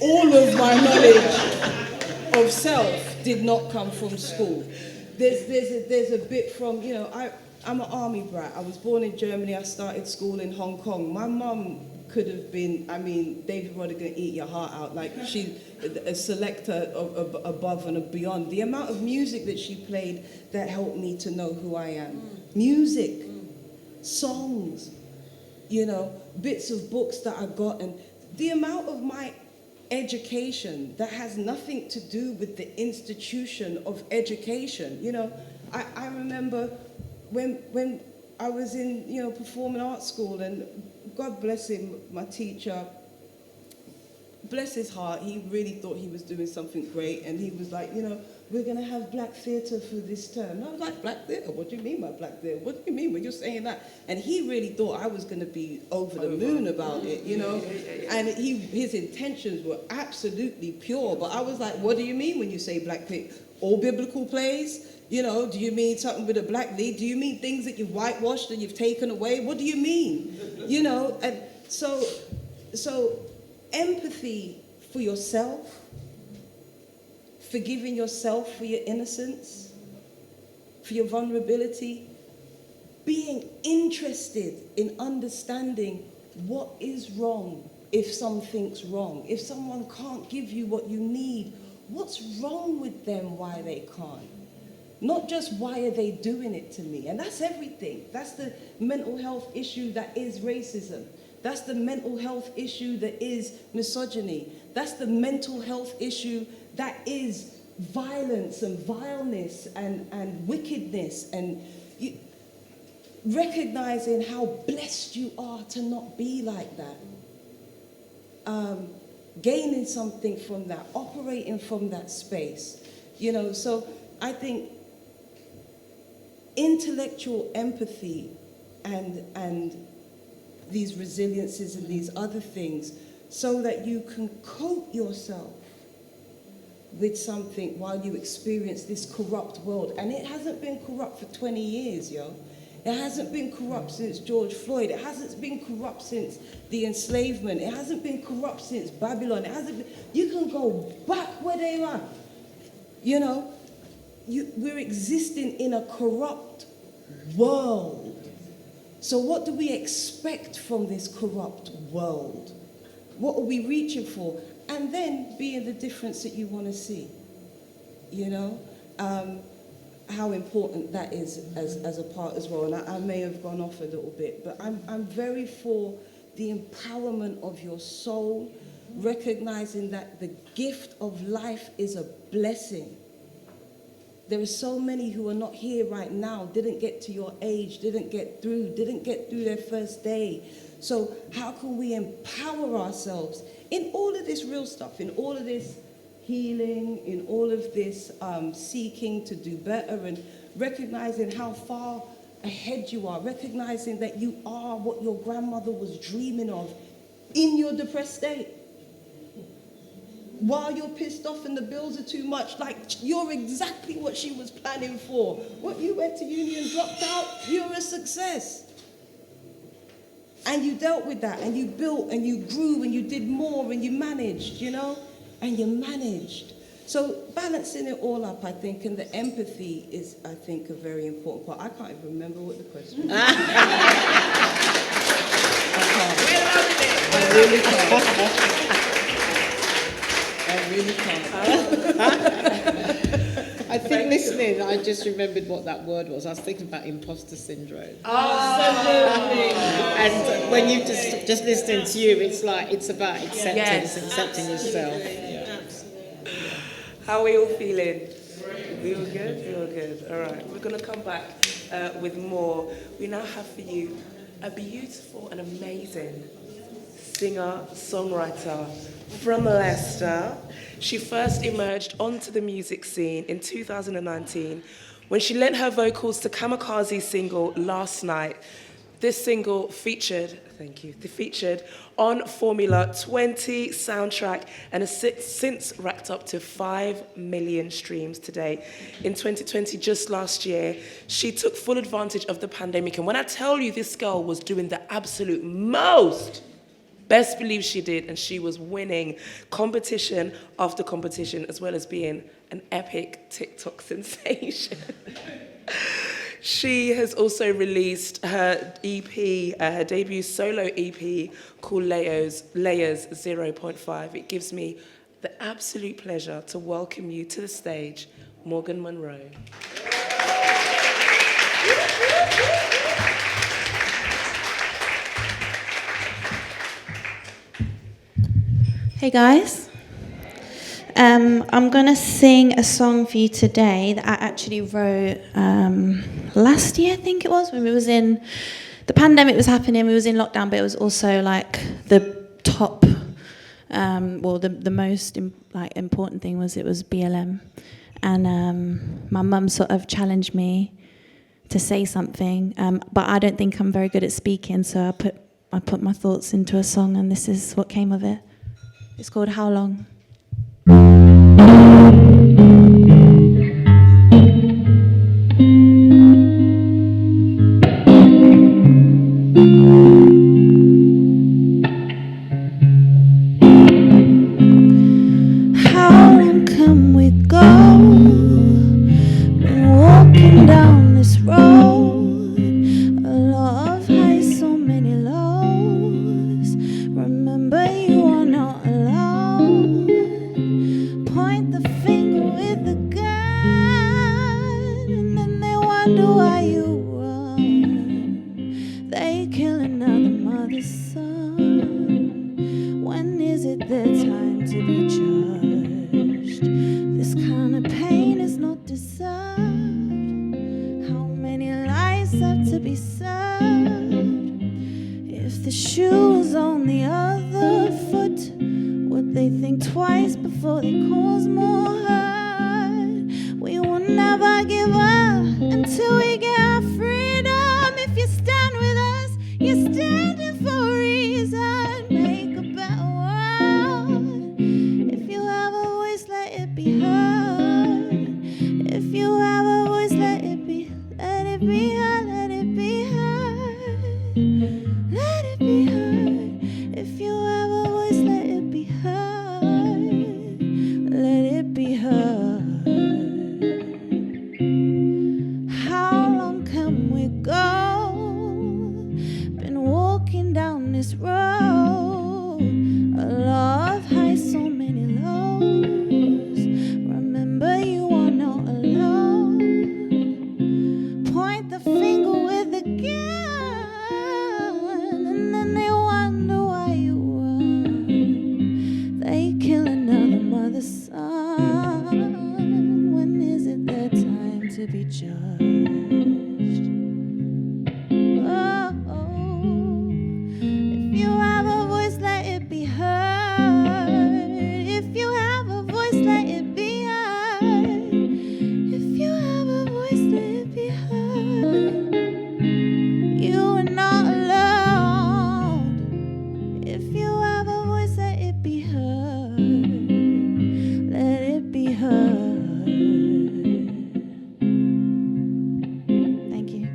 S7: all of my knowledge of self did not come from school. There's a bit from, I'm an army brat. I was born in Germany. I started school in Hong Kong. My mum could have been, David Roddy gonna eat your heart out. Like, she's a selector above and beyond. The amount of music that she played that helped me to know who I am. Music, songs, bits of books that I got, and the amount of my education that has nothing to do with the institution of education. I remember when I was in, performing arts school, and God bless him, my teacher, bless his heart, he really thought he was doing something great, and he was like, we're going to have black theatre for this term. And I was like, black theatre? What do you mean by black theatre? What do you mean when you're saying that? And he really thought I was going to be over the moon about it, And his intentions were absolutely pure. But I was like, what do you mean when you say black theatre? All biblical plays? Do you mean something with a black lead? Do you mean things that you've whitewashed and you've taken away? What do you mean? And so empathy for yourself, forgiving yourself for your innocence, for your vulnerability, being interested in understanding what is wrong if something's wrong. If someone can't give you what you need, what's wrong with them, why they can't? Not just why are they doing it to me? And that's everything. That's the mental health issue that is racism. That's the mental health issue that is misogyny. That's the mental health issue that is violence and vileness and wickedness, and recognizing how blessed you are to not be like that. Gaining something from that, operating from that space. So I think intellectual empathy and these resiliences and these other things, so that you can coat yourself with something while you experience this corrupt world. And it hasn't been corrupt for 20 years, yo. It hasn't been corrupt since George Floyd. It hasn't been corrupt since the enslavement. It hasn't been corrupt since Babylon. It hasn't been, you can go back where they are. We're existing in a corrupt world. So what do we expect from this corrupt world? What are we reaching for? And then being the difference that you want to see. How important that is as a part as well. And I may have gone off a little bit, but I'm very for the empowerment of your soul, recognizing that the gift of life is a blessing. There are so many who are not here right now, didn't get to your age, didn't get through their first day. So how can we empower ourselves in all of this real stuff, in all of this healing, in all of this seeking to do better, and recognizing how far ahead you are, recognizing that you are what your grandmother was dreaming of in your depressed state. While you're pissed off and the bills are too much, like, you're exactly what she was planning for. What, you went to uni and dropped out? You're a success. And you dealt with that, and you built, and you grew, and you did more, and you managed, And you managed. So balancing it all up, I think, and the empathy is, I think, a very important part. I can't even remember what the question was. I really can't. I really can't.
S4: I think listening, I just remembered what that word was. I was thinking about imposter syndrome.
S1: Absolutely.
S4: And when you just listening to you, it's about acceptance,
S1: Yes.
S4: accepting yourself.
S3: Absolutely.
S1: How are we all feeling? We all good? We all good. All right. We're going to come back with more. We now have for you a beautiful and amazing singer, songwriter from Leicester. She first emerged onto the music scene in 2019 when she lent her vocals to Kamikaze's single Last Night. This single featured on Formula 20 soundtrack and has since racked up to 5 million streams today. In 2020, just last year, she took full advantage of the pandemic. And when I tell you this girl was doing the absolute most, Best believe she did, and she was winning competition after competition, as well as being an epic TikTok sensation. She has also released her EP, her debut solo EP called Layers 0.5. It gives me the absolute pleasure to welcome you to the stage, Morgan Monroe.
S8: Hey guys, I'm gonna sing a song for you today that I actually wrote last year, I think it was, when we was in, the pandemic was happening, we was in lockdown, but it was also like the top, the most important thing was it was BLM, and my mum sort of challenged me to say something, but I don't think I'm very good at speaking, so I put my thoughts into a song, and this is what came of it. It's called How Long? How long can we go? Been walking down this road, a lot of highs, so many lows. Remember, you are not alone. Point the finger with the gun, and then they wonder why you run. They kill another mother's son. When is it their time to be judged? This kind of pain is not deserved. How many lives have to be served? If the shoe was on the other foot, would they think twice before they cause more hurt? We will never give up until we get our freedom. If you stand with us, you're standing for a reason. Make a better world. If you have a voice, let it be heard. If you have a voice, let it be heard, let it be heard. Let it be heard. If you have a voice, let it be heard. Let it be heard. How long can we go? Been walking down this road, a lot of highs, so many lows. Remember, you are not alone. Point the finger with the gun, and then they wonder why you run. They kill another mother's son. When is it their time to be judged? If you have a voice, let it be heard. If you have a voice, let it be heard. If you have a voice, let it be heard. You are not alone. If you have a voice, let it be heard. Let it be heard. Thank you.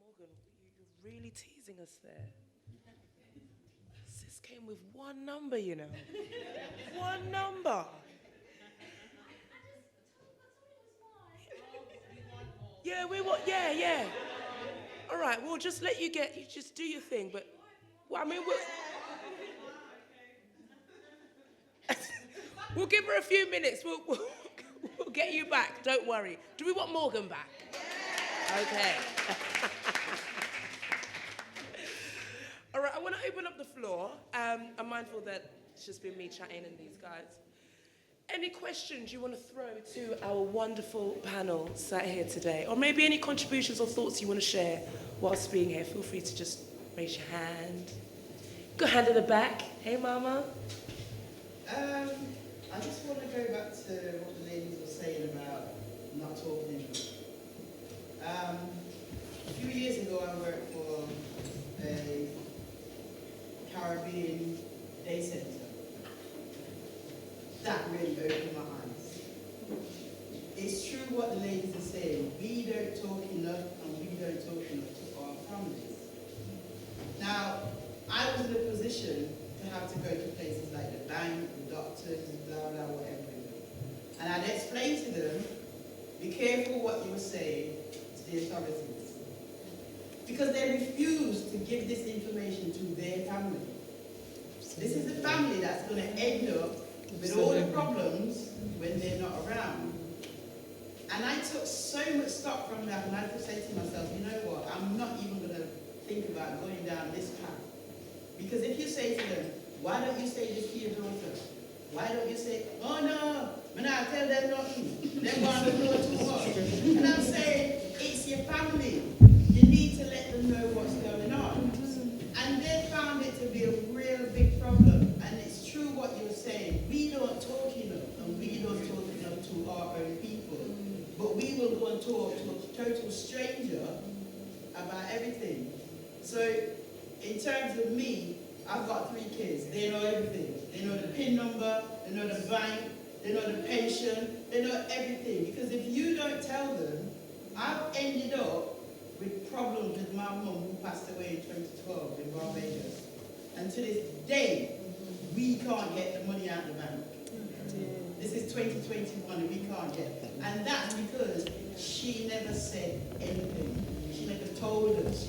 S1: Morgan, you're really teasing us there. Sis came with one number, you know. One number. Yeah, we want. Yeah. All right, we'll just let you just do your thing. But, well, I mean, we'll give her a few minutes. We'll get you back. Don't worry. Do we want Morgan back? Okay. All right, I want to open up the floor. I'm mindful that it's just been me chatting and these guys. Any questions you want to throw to our wonderful panel sat here today? Or maybe any contributions or thoughts you want to share whilst being here? Feel free to just raise your hand. Go hand in the back. Hey, Mama.
S9: I just want to go back to what the ladies were saying about not talking. A few years ago, I worked for a Caribbean day center. That really opened my eyes. It's true what the ladies are saying. We don't talk enough, and we don't talk enough to our families. Now, I was in a position to have to go to places like the bank, the doctors, blah, blah, whatever. And I'd explain to them, be careful what you were saying to the authorities. Because they refuse to give this information to their family. This is the family that's going to end up with all the problems when they're not around. And I took so much stock from that, and I could say to myself, you know what, I'm not even going to think about going down this path. Because if you say to them, why don't you say this to your daughter? Why don't you say, oh no, when I tell them nothing, they want to know too much. And I'm saying, it's your family. You need to let them know what's going on. And they found it to be a real big problem. And it's true what you're saying. We don't talk enough, and we don't talk enough to our own people. But we will go and talk to a total stranger about everything. So, in terms of me, I've got 3 kids. They know everything. They know the PIN number, they know the bank, they know the pension, they know everything. Because if you don't tell them, I've ended up with problems with my mum who passed away in 2012 in Barbados. And to this day, we can't get the money out of the bank. This is 2021 and we can't get that. And that's because she never said anything. She never told us.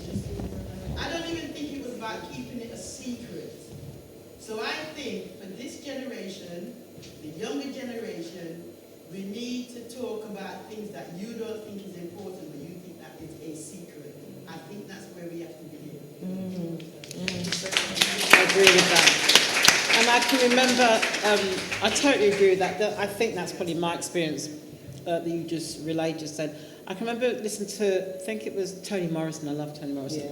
S9: I don't even think it was about keeping it a secret. So I think for this generation, the younger generation, we need to talk about things that you don't think is important, but you think that it's a secret. I think that's where we have to begin.
S4: I agree with that. And I can remember, I totally agree with that. I think that's probably my experience that you just relayed, just said. I can remember listening to, I think it was Toni Morrison, I love Toni Morrison,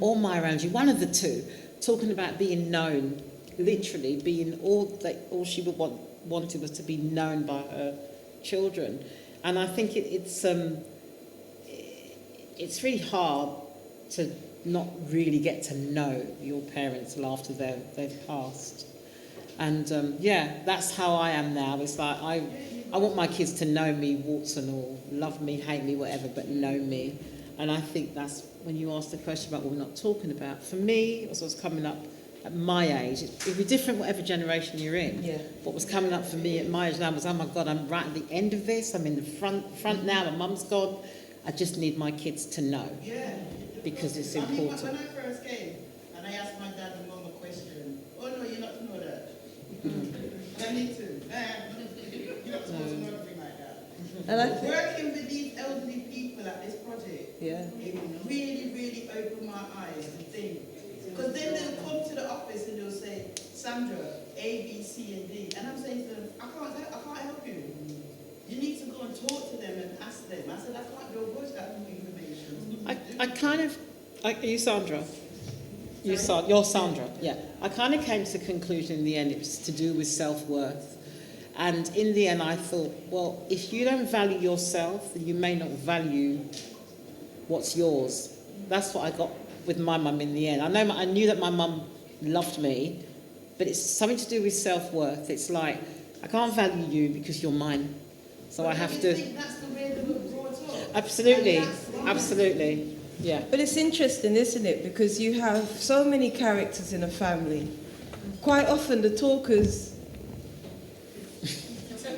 S4: or Maya Angelou, one of the two, talking about being known, literally being all she wanted was to be known by her children. And I think it's really hard to not really get to know your parents till after they've passed. And that's how I am now. It's like I want my kids to know me, warts and all, love me, hate me, whatever, but know me. And I think that's when you ask the question about what we're not talking about. For me, as I was coming up at my age, it'd be different whatever generation you're in. Yeah. What was coming up for me at my age now was, oh my God, I'm right at the end of this. I'm in the front now. My mum's gone. I just need my kids to know. Yeah. Because it's important.
S9: When I first came and I asked my dad and mum a question, oh no, you're not to know that. I need to. You're not supposed to know anything like that. And working with these elderly people at this project, it really, really opened my eyes to think. Because then they'll come to the office and they'll say, Sandra, A, B, C, and D. And I'm saying to them, I can't help you. You need to go and talk to them and ask them. I said, I can't go watch that information.
S4: Are you Sandra? You're Sandra, yeah. I kind of came to the conclusion in the end it was to do with self-worth. And in the end I thought, well, if you don't value yourself, then you may not value what's yours. That's what I got with my mum in the end. I knew that my mum loved me, but it's something to do with self-worth. It's like, I can't value you because you're mine. So I have to...
S9: I think that's the way they were brought up.
S4: Absolutely. Yeah.
S7: But it's interesting, isn't it? Because you have so many characters in a family. Quite often the talkers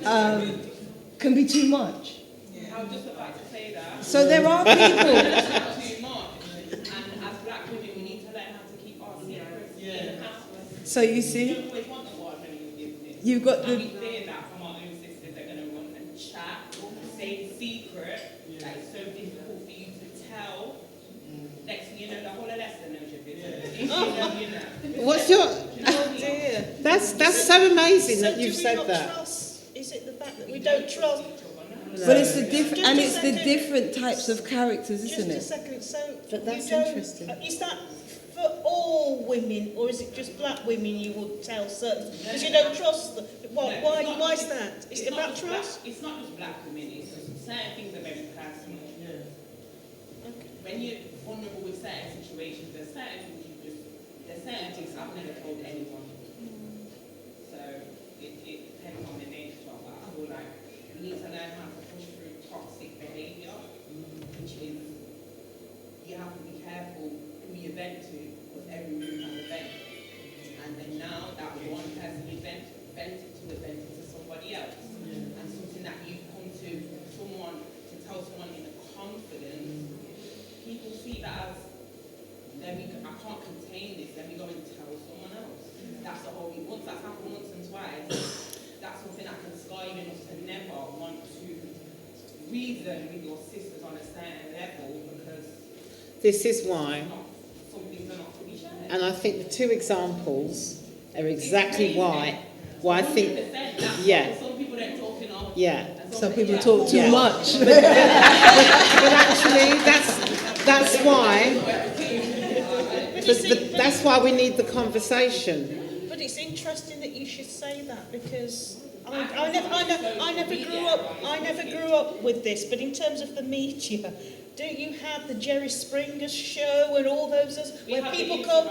S7: can be too much.
S10: I was just about to say that.
S7: So there are people.
S10: Too much. And as black women, we need to learn how to keep our secrets in the house.
S7: So you see,
S10: You don't always want the world running your business.
S7: you've got
S10: And we
S7: the...
S10: fear that from our own sisters. They're going to run and chat, say the secret that is so difficult for you to tell. Next thing you know, the whole of Leicester knows your business. If you know, you know.
S4: What's your... That's so amazing that you've said that.
S3: Trust? Is it the fact that we don't trust?
S7: But it's the different, and it's the different types of characters, isn't it?
S3: Just a second. So
S4: But that's
S3: you don't,
S4: interesting.
S3: Is that for all women, or is it just black women you would tell certain? Because you don't trust them. Why is that? Is it about trust?
S10: It's not just black women. It's just certain things are very personal. when you're vulnerable with certain situations, there's certain things I've never told anyone. So it depends on the nature of that. I feel like we need to learn how to push through toxic behaviour, which is you have to be careful who you vent to, because every room has a vent. And then now that one person you vented to somebody else. And something that you've come to someone to tell someone in confidence, people see that as, I can't contain this, let me go and tell someone else. That's the whole thing. Once that's happened once and twice, that's something that can scar you enough to never want to reason with your sisters on a certain level, because
S4: this is why,
S10: some things are not to be shared.
S4: and I think the two examples are exactly why I think, yeah.
S10: Some people don't talk enough.
S4: Yeah.
S7: Some people talk too much.
S4: But actually, that's why. That's why we need the conversation.
S3: But it's interesting that you should say that, because I never grew up with this. But in terms of the media, don't you have the Jerry Springer show and all those where people come,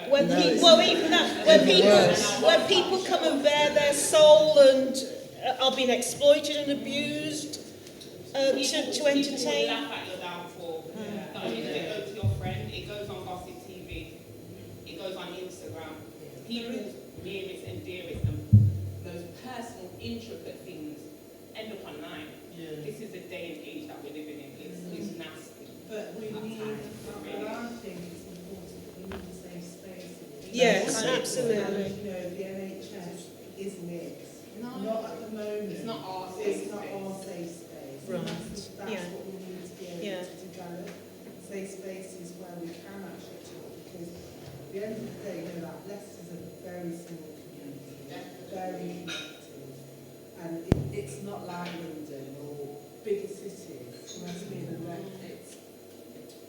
S3: where people come and bare their soul and are being exploited and abused to entertain?
S10: People laugh at your downfall. They go to your friend. It goes on Gossip TV. It goes on Instagram. People's nearest and dearest and most personal, intricate things end up online. This is the day and age that we're living in. It's nasty.
S6: But we need, I think it's important that we need a safe space.
S3: Yes, absolutely.
S6: You know, the NHS is mixed.
S10: No.
S6: Not at the moment.
S10: It's not our safe
S6: It's not
S10: space.
S6: our safe space.
S3: Right.
S6: That's
S3: Yeah.
S6: what we need to be able to develop. Safe spaces where we can actually talk, because at the end of the day, you know, that Leicester is a very small community, very connected, and it's not like London or bigger cities. You know what I mean? And then it's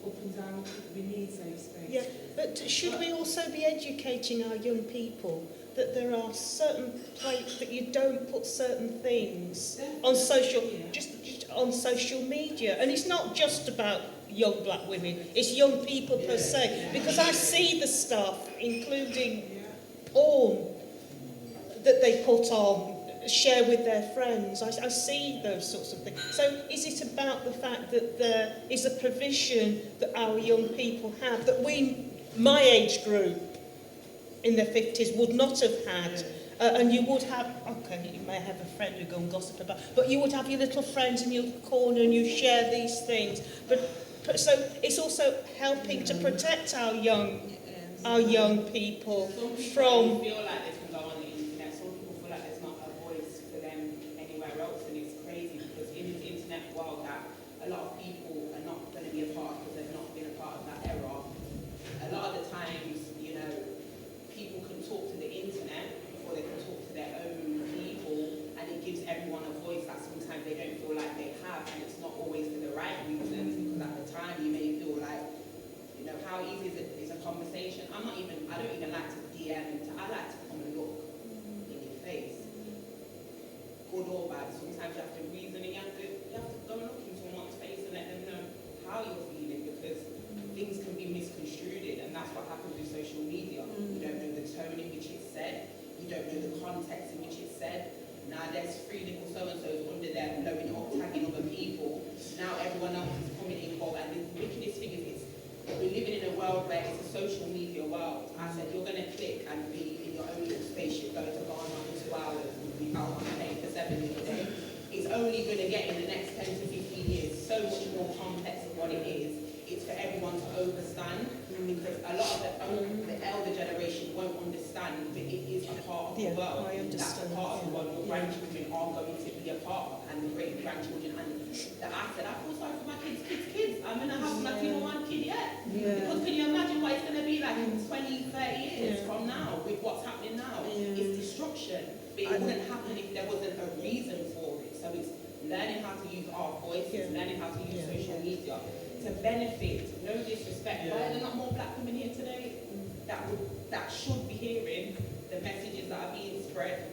S6: up and down. We need safe spaces.
S3: Yeah, but should we also be educating our young people that there are certain places that you don't put certain things on social, just on social media, and it's not just about young black women; it's young people per se. Because I see the stuff, including porn, that they put on, share with their friends. I see those sorts of things. So is it about the fact that there is a provision that our young people have that my age group in the 50s would not have had? And you would have, okay, you may have a friend who go and gossip about, but you would have your little friends in your corner and you share these things. But so it's also helping to protect our young people from.
S10: Feel like they can go on the internet. Some people feel like there's not a voice for them anywhere else, and it's crazy because in this internet world that a lot of people are not going to be a part because they've not been a part of that era. A lot of the times, you know, people can talk to the internet before they can talk to their own people, and it gives everyone a voice that sometimes they don't feel like they have, and it's not always for the right reasons, because at the time you may feel like, you know, how easy is a conversation? I don't even like to DM, I like to come and look in your face. Good or bad, sometimes you have to reason and you have to go and look into someone's face and let them know how you're feeling, because things can be misconstrued, and that's what happens with social media. You don't know the tone in which it's said, you don't know the context in which it's said. Now there's three little so-and-sos under there blowing up, tagging other people. Now everyone else is coming in, and the wickedest thing is we're living in a world where it's a social media world. I said, you're going to click and be in your own little spaceship going to Ghana in 2 hours and be out on a plane for 7 in a day. It's only going to get in the next 10 to 15 years so much more complex than what it is. It's for everyone to understand, because a lot of the elder generation won't understand, but it is a part of the world. That's a part of the world your grandchildren are going to be a part of, and the great grandchildren. And I said, I feel sorry for my kids. I'm going to have like, one kid yet. Because can you imagine what it's going to be like in 20, 30 years from now with what's happening now? It's destruction. But it wouldn't happen if there wasn't a reason for it. So it's learning how to use our voices, learning how to use social media to benefit. No disrespect. Why are there not more black women here today that should be hearing the messages that are being spread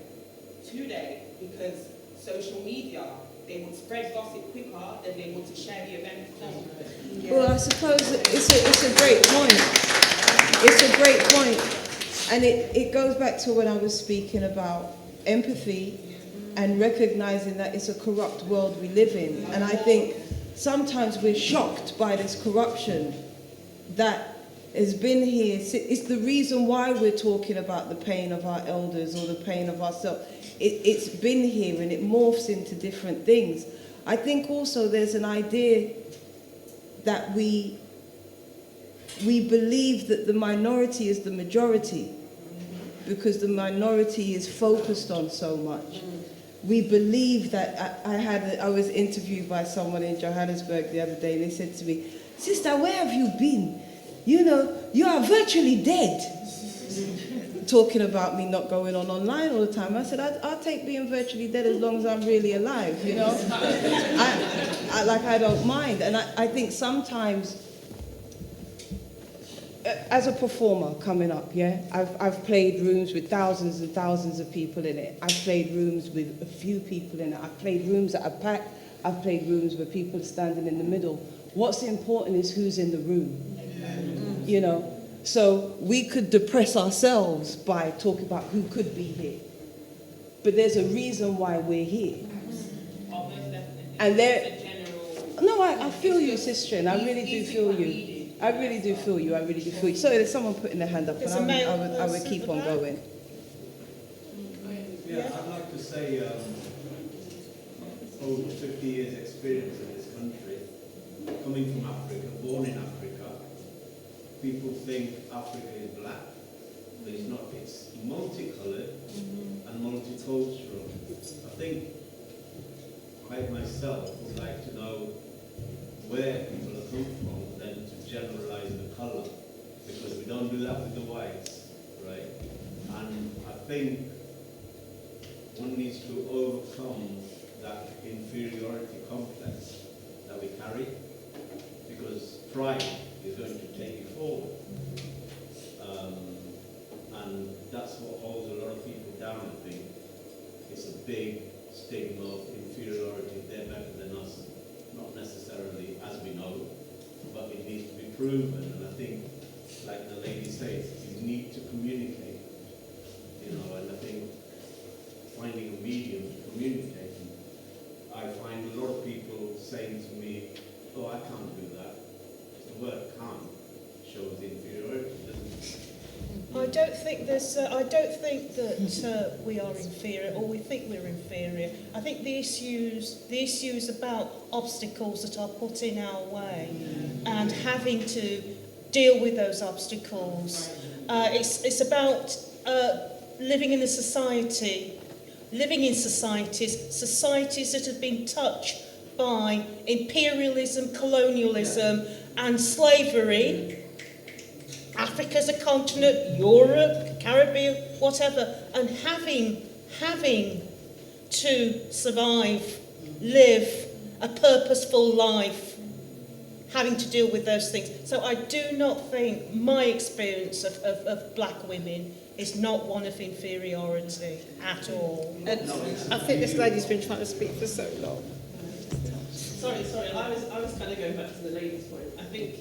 S10: today? Because social media they want to spread gossip quicker than they want to share the event form.
S7: Well, I suppose it's a great point. It's a great point. And it goes back to what I was speaking about, empathy and recognizing that it's a corrupt world we live in. And I think sometimes we're shocked by this corruption that has been here. It's the reason why we're talking about the pain of our elders or the pain of ourselves. It's been here and it morphs into different things. I think also there's an idea that we believe that the minority is the majority because the minority is focused on so much. We believe that I was interviewed by someone in Johannesburg the other day, and they said to me, "Sister, where have you been? You know, you are virtually dead." Talking about me not going online all the time. I said, I'll take being virtually dead as long as I'm really alive, you know? I don't mind. And I think sometimes, as a performer coming up, yeah, I've played rooms with thousands and thousands of people in it. I've played rooms with a few people in it. I've played rooms that are packed. I've played rooms where people are standing in the middle. What's important is who's in the room, you know? So we could depress ourselves by talking about who could be here. But there's a reason why we're here. And there, no, I feel you, sister, and I really do feel you. I really do feel you. So there's someone putting their hand up, and I would keep on going.
S11: Yeah, I'd like to say, over 50 years experience in this country, coming from Africa, born in Africa, people think Africa is black, but it's not. It's multicolored and multicultural. I think I myself would like to know where people have come from than to generalize the color, because we don't do that with the whites, right? And I think one needs to overcome that inferiority complex that we carry, because pride is going to take you forward. And that's what holds a lot of people down, I think. It's a big stigma of inferiority. They're better than us. Not necessarily as we know, but it needs to be proven. And I think, like the lady says, you need to communicate. You know, and I think finding a medium to communicate. And I find a lot of people saying to me, "Oh, I can't do that." The word "can't" shows inferiority, doesn't it?
S3: I don't think that we are inferior, or we think we're inferior. I think the issues about obstacles that are put in our way, and having to deal with those obstacles. It's about living in a society, living in societies that have been touched by imperialism, colonialism, and slavery. Africa's a continent, Europe, Caribbean, whatever, and having to survive, live a purposeful life, having to deal with those things. So I do not think my experience of black women is not one of inferiority at all.
S4: And I think this lady's been trying to speak for so long.
S12: Sorry, I was kind of going back to the lady's point. I think,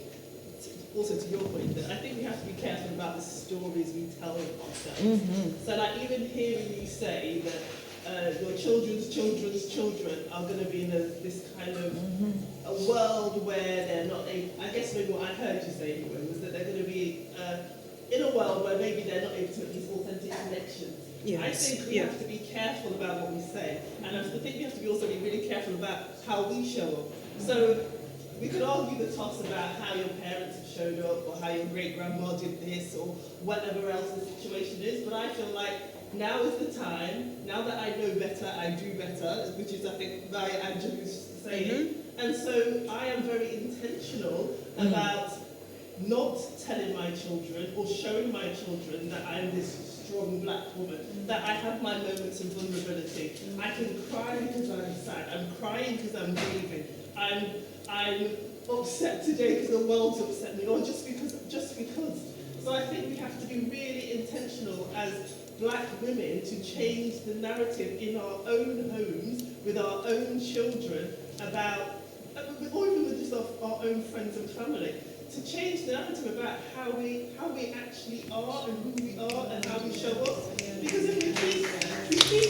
S12: also to your point, that I think we have to be careful about the stories we tell ourselves. So like even hearing you say that your children's children are going to be in this kind of a world where they're not able, I guess maybe what I heard you say anyway, was that they're going to be in a world where maybe they're not able to make these authentic connections. Yes. I think we have to be careful about what we say, and I think we have to also be really careful about how we show up. So we could argue the toss about how your parents have showed up, or how your great-grandma did this, or whatever else the situation is, but I feel like now is the time, now that I know better, I do better, which is, I think, Maya Angelou's saying. And so I am very intentional about not telling my children or showing my children that I am this strong black woman, that I have my moments of vulnerability. I can cry because I'm sad, I'm crying because I'm grieving, I'm upset today because the world's upset me, or just because. So I think we have to be really intentional as black women to change the narrative in our own homes, with our own children, about, or even with just our own friends and family, to change the narrative about how we actually are and who we are and how we show up. Because if we keep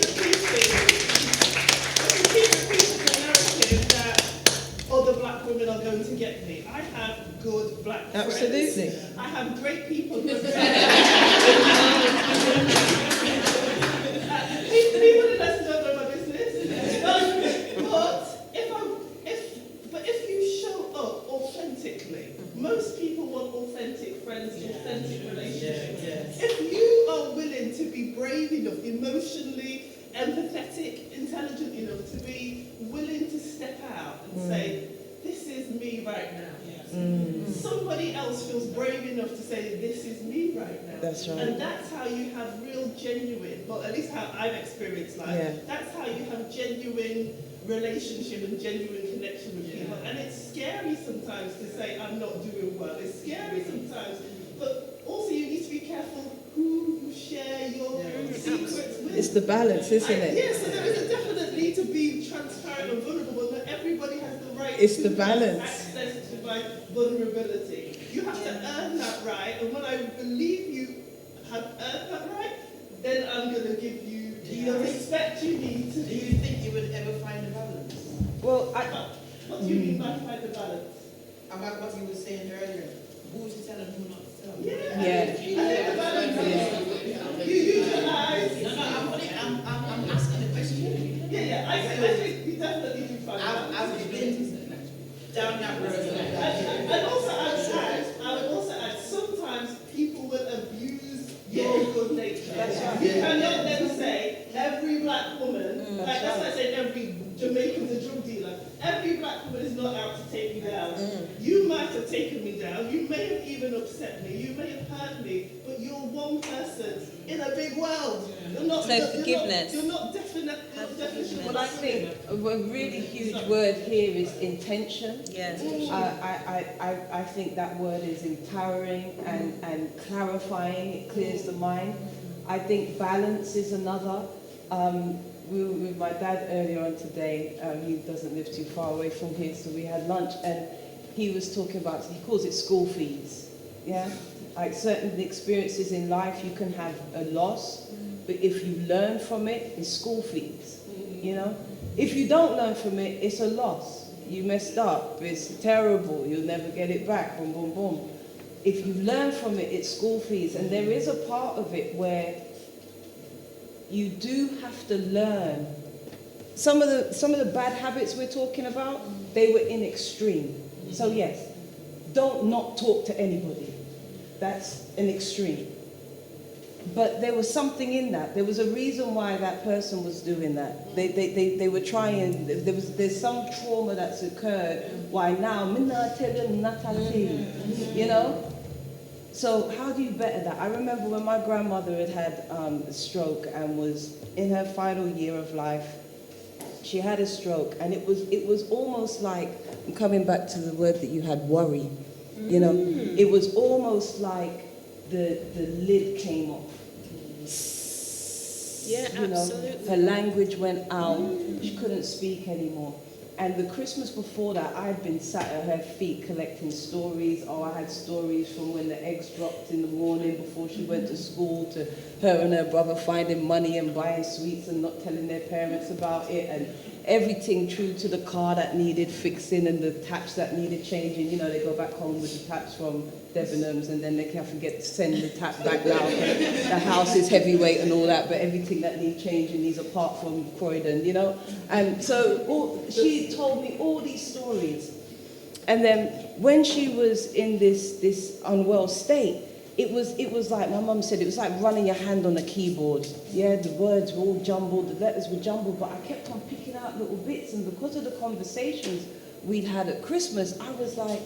S12: repeating the narrative that other black women are going to get me, I have good black friends.
S5: Absolutely.
S12: I have great people who are people in Leicester don't know my business. But if you show up authentically, most people want authentic friends, authentic relationships. If you are willing to be brave enough, emotionally empathetic, intelligent enough to be willing to step out and say, this is me right now. Somebody else feels brave enough to say, this is me right now.
S5: That's right.
S12: And that's how you have real genuine, well, at least how I've experienced life, that's how you have genuine relationship and genuine connection with people. And it's scary sometimes to say, I'm not doing well. It's scary sometimes. But also you need to be careful who you share your secrets with.
S5: It's the balance, isn't it?
S12: Yes, so there is a definite need to be transparent and vulnerable, but not everybody has the right
S5: It's
S12: to
S5: the balance.
S12: access to my vulnerability. You have to earn that right, and when I believe you have earned that right, then I'm going to give you the respect you need to.
S9: Do you think you would ever find a balance?
S5: Well,
S12: what do you mean by find the balance?
S9: About what you were saying earlier. Who is to tell and who not to tell?
S12: I think the balance is you utilize.
S9: No, I'm asking the question.
S12: I think we definitely do find balance.
S9: I've been down that road.
S12: And also I would also add, sometimes people will abuse your good nature.
S9: That's right.
S12: You cannot then say every black woman, that's why I said every Jamaican's a drug dealer. Every black woman is not out to take me down. You might have taken me down. You may have even upset me. You may have hurt me. But you're one person in a big world. You're not.
S2: Forgiveness.
S12: You're not definite. Definition.
S7: Well, I think a really huge word here is intention.
S2: Yes.
S7: I think that word is empowering and clarifying. It clears the mind. I think balance is another. We were with my dad earlier on today. He doesn't live too far away from here, so we had lunch, and he was talking about, he calls it school fees. Yeah, like certain experiences in life, you can have a loss, but if you learn from it, it's school fees. You know, if you don't learn from it, it's a loss. You messed up. It's terrible. You'll never get it back. Boom, boom, boom. If you learn from it, it's school fees, and there is a part of it where you do have to learn. Some of the bad habits we're talking about, they were in extreme. So yes, don't not talk to anybody. That's an extreme. But there was something in that. There was a reason why that person was doing that. They were trying. There's some trauma that's occurred. Why now? You know. So how do you better that? I remember when my grandmother had a stroke and was in her final year of life. She had a stroke, and it was almost like, I'm coming back to the word that you had, worry. You know, it was almost like the lid came off.
S3: Yeah,
S7: You know,
S3: absolutely.
S7: her language went out. She couldn't speak anymore. And the Christmas before that, I'd been sat at her feet collecting stories. Oh, I had stories from when the eggs dropped in the morning before she went to school, to her and her brother finding money and buying sweets and not telling their parents about it, and everything true to the car that needed fixing and the taps that needed changing. You know, they go back home with the taps from Debbions, and then they can forget to send the tap back now. The house is heavyweight and all that, but everything that needs changing is apart from Croydon, you know. And so she told me all these stories. And then when she was in this unwell state, it was like, my mum said, it was like running your hand on a keyboard. Yeah, the words were all jumbled, the letters were jumbled, but I kept on picking out little bits, and because of the conversations we'd had at Christmas, I was like,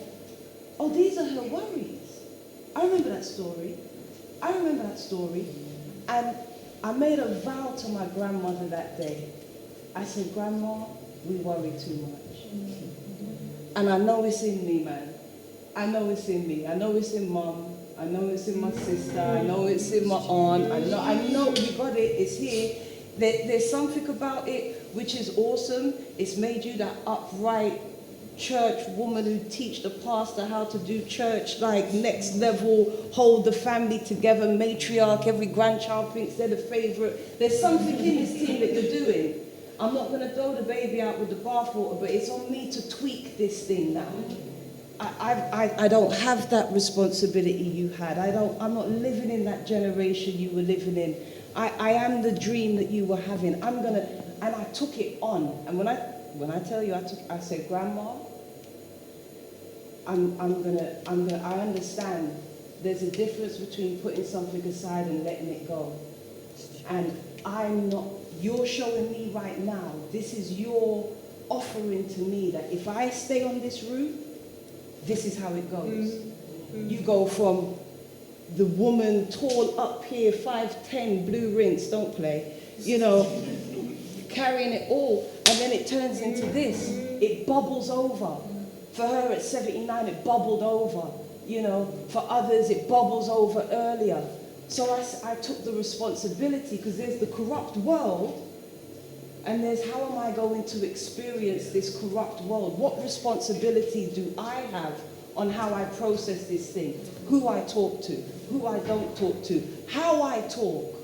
S7: oh, these are her worries. I remember that story. And I made a vow to my grandmother that day. I said, Grandma, we worry too much. And I know it's in me, man. I know it's in me. I know it's in Mum. I know it's in my sister. I know it's in my aunt. I know we got it. It's here. There's something about it which is awesome. It's made you that upright church woman who teach the pastor how to do church, like next level, hold the family together, matriarch, every grandchild thinks they're the favorite. There's something in this thing that you're doing. I'm not going to throw the baby out with the bathwater, but it's on me to tweak this thing now. I don't have that responsibility you had. I'm not living in that generation you were living in. I am the dream that you were having. And I took it on. And when I tell you, I said, Grandma, I understand there's a difference between putting something aside and letting it go. And you're showing me right now, this is your offering to me that if I stay on this route, this is how it goes. You go from the woman tall up here, 5'10", blue rinse, don't play, carrying it all, and then it turns into this. It bubbles over. For her at 79, it bubbled over. For others, it bubbles over earlier. So I took the responsibility, because there's the corrupt world, and there's how am I going to experience this corrupt world? What responsibility do I have on how I process this thing? Who I talk to, who I don't talk to, how I talk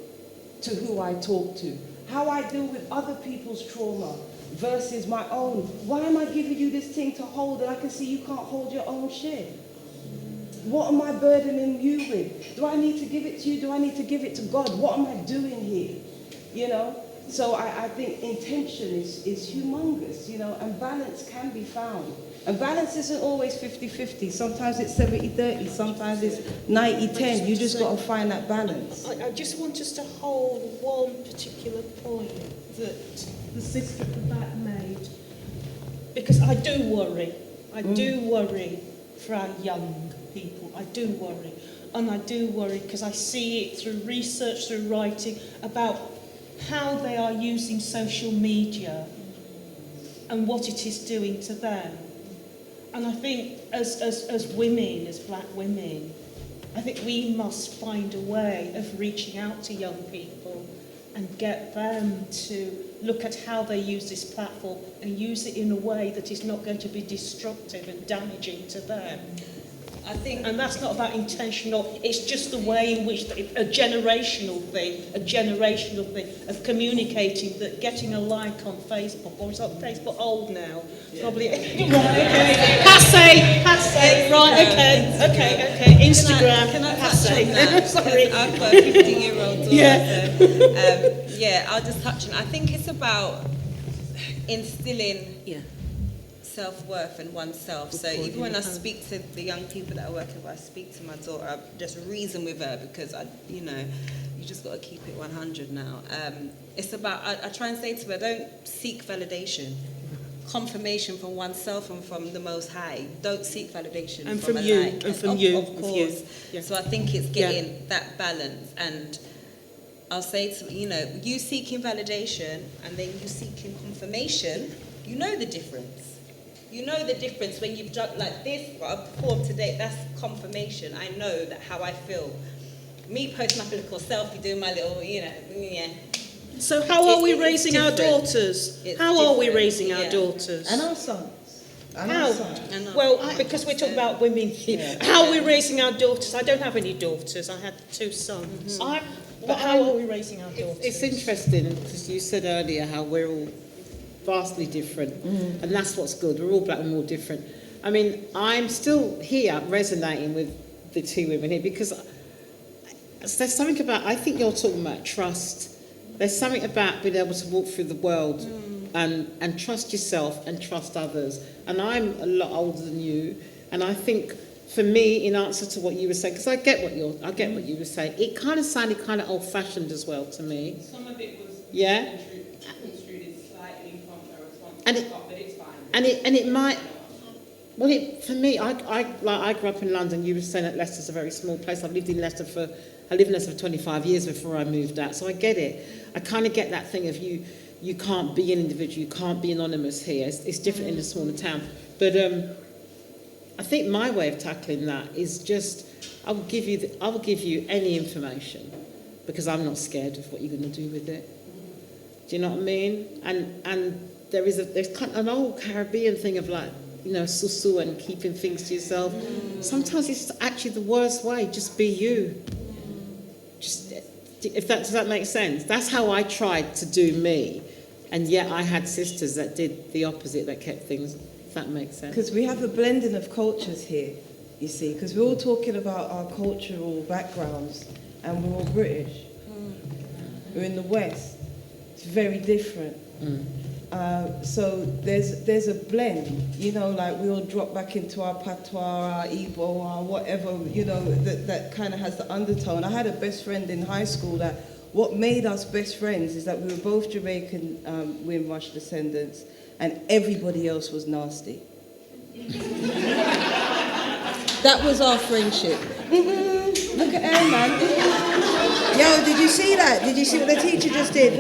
S7: to who I talk to, how I deal with other people's trauma versus my own. Why am I giving you this thing to hold and I can see you can't hold your own shit? What am I burdening you with? Do I need to give it to you? Do I need to give it to God? What am I doing here? So I think intention is humongous, and balance can be found. And balance isn't always 50-50. Sometimes it's 70-30. Sometimes it's 90-10. You just got to find that balance.
S3: I just want us to hold one particular point that the sister at the back made, because I do worry. I do worry for our young people. I do worry. And I do worry because I see it through research, through writing, about how they are using social media and what it is doing to them. And I think as women, as black women, I think we must find a way of reaching out to young people and get them to look at how they use this platform and use it in a way that is not going to be destructive and damaging to them. I think, and that's not about intentional, it's just the way in which a generational thing of communicating, that getting a like on Facebook, or is that Facebook old now? Yeah. Probably, right, okay. Passe, right, okay, Instagram,
S2: can I
S3: passe.
S2: touch on that?
S3: Sorry.
S2: I've got a 15-year-old daughter,
S3: Yeah.
S2: I'll just touch on, I think it's about instilling self-worth in oneself. So even when I speak to the young people that I work with, I speak to my daughter, I just reason with her because, you just got to keep it 100 now. It's about, I try and say to her, don't seek validation. Confirmation from oneself and from the Most High. Don't seek validation
S3: and
S2: from
S3: a
S2: you.
S3: Like. And from you.
S2: Of course. Yeah. So I think it's getting that balance. And I'll say to, you seeking validation and then you seeking confirmation, you know the difference. You know the difference when you've done like this, what I've performed today, that's confirmation. I know that how I feel. Me posting my little selfie, doing my little,
S3: So how are we raising our daughters? How are we raising our daughters?
S4: And our sons.
S3: How? Well, because we're talking about women here. How are we raising our daughters? I don't have any daughters. I had 2 sons. But how are we raising our daughters?
S4: It's interesting because you said earlier how we're all vastly different, and that's what's good. We're all black and we're all different. I mean, I'm still here resonating with the 2 women here because there's something about, I think you're talking about trust. There's something about being able to walk through the world and trust yourself and trust others. And I'm a lot older than you, and I think for me, in answer to what you were saying, because I get what you were saying, it kind of sounded kind of old-fashioned as well to me.
S10: Some of it was construed slightly from a response, but it's fine.
S4: And it might. Well, for me, I grew up in London. You were saying that Leicester's a very small place. I lived in Leicester for 25 years before I moved out, so I get it. I kind of get that thing of you can't be an individual, you can't be anonymous here. It's different in a smaller town. But I think my way of tackling that is just I will give you any information because I'm not scared of what you're going to do with it. Do you know what I mean? And there's kind of an old Caribbean thing of like, you know, susu and keeping things to yourself. Sometimes it's actually the worst way. Just be you. Just does that make sense? That's how I tried to do me, and yet I had sisters that did the opposite, that kept things. If that makes sense.
S7: Because we have a blending of cultures here, you see, because we're all talking about our cultural backgrounds, and we're all British. We're in the West. It's very different. So there's a blend, you know, like we all drop back into our patois, our Igbo, our whatever, you know, that kind of has the undertone. I had a best friend in high school that what made us best friends is that we were both Jamaican Windrush descendants, and everybody else was nasty. That was our friendship. Look at her, man. Yo, did you see that? Did you see what the teacher just did?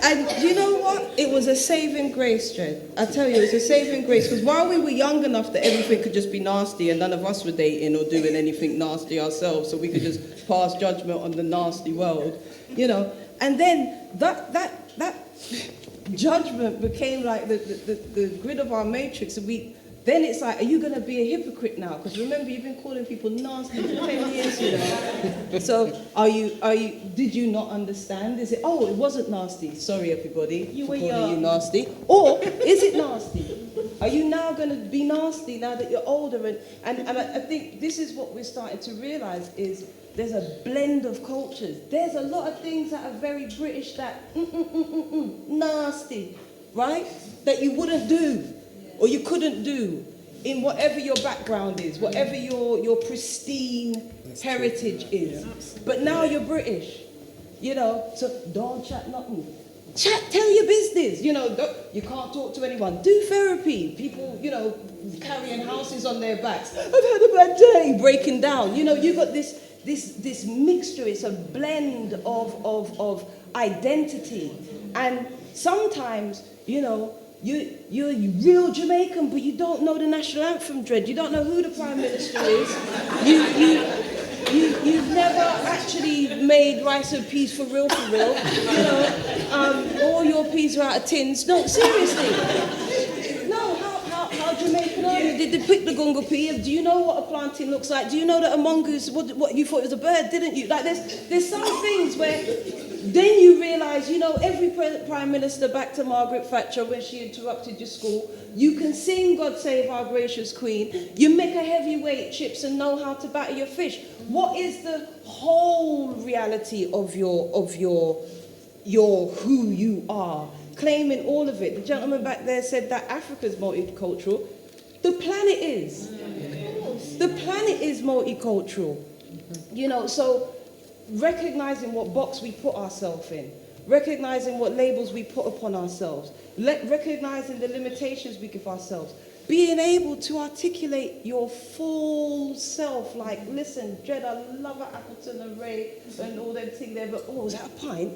S7: And you know what? It was a saving grace, Dred. I tell you, it was a saving grace. Because while we were young enough that everything could just be nasty and none of us were dating or doing anything nasty ourselves, so we could just pass judgment on the nasty world, you know. And then that judgment became like the grid of our matrix. And then it's like, are you going to be a hypocrite now? Because remember, you've been calling people nasty for 10 years, you know. So did you not understand? Is it, oh, it wasn't nasty. Sorry, everybody, for calling you nasty. Or is it nasty? Are you now going to be nasty now that you're older? And I think this is what we're starting to realize is there's a blend of cultures. There's a lot of things that are very British that nasty, right? That you wouldn't do. Or you couldn't do in whatever your background is, whatever your pristine heritage is. But now you're British, you know, so don't chat nothing. Chat, tell your business, you know, you can't talk to anyone. Do therapy. People, you know, carrying houses on their backs. I've had a bad day, breaking down. You know, you've got this mixture, it's a blend of identity. And sometimes, you know, you're real Jamaican, but you don't know the national anthem, Dred. You don't know who the Prime Minister is. You've never actually made rice and peas for real, you know. All your peas are out of tins. No, seriously. No, how Jamaican are you? Did they pick the gunga pea? Do you know what a plantain looks like? Do you know that a mongoose, what you thought it was a bird, didn't you? Like there's some things where then you realise, you know, every Prime Minister, back to Margaret Thatcher when she interrupted your school, you can sing God Save Our Gracious Queen, you make a heavyweight chips and know how to batter your fish. What is the whole reality of your who you are? Claiming all of it. The gentleman back there said that Africa's multicultural. The planet is. The planet is multicultural. You know, so recognizing what box we put ourselves in, recognizing what labels we put upon ourselves, recognizing the limitations we give ourselves, being able to articulate your full self, like, listen, Dred, I love Appleton and Ray and all them things there, but, oh, is that a pint?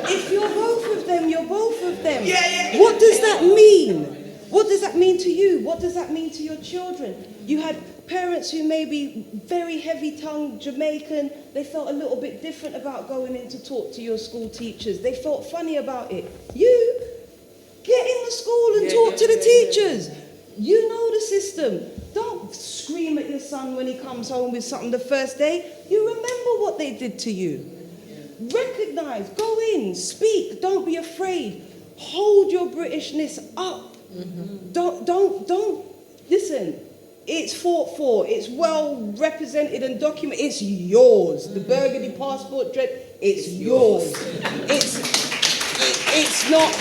S7: If you're both of them, you're both of them. What does that mean? What does that mean to you? What does that mean to your children? You had parents who may be very heavy-tongued Jamaican. They felt a little bit different about going in to talk to your school teachers. They felt funny about it. You get in the school and talk to the teachers. You know the system. Don't scream at your son when he comes home with something the first day. You remember what they did to you. Recognize, go in, speak, don't be afraid. Hold your Britishness up. Don't, listen, it's fought for, it's well represented and documented, it's yours. The Burgundy passport, Dred, it's yours. It's not,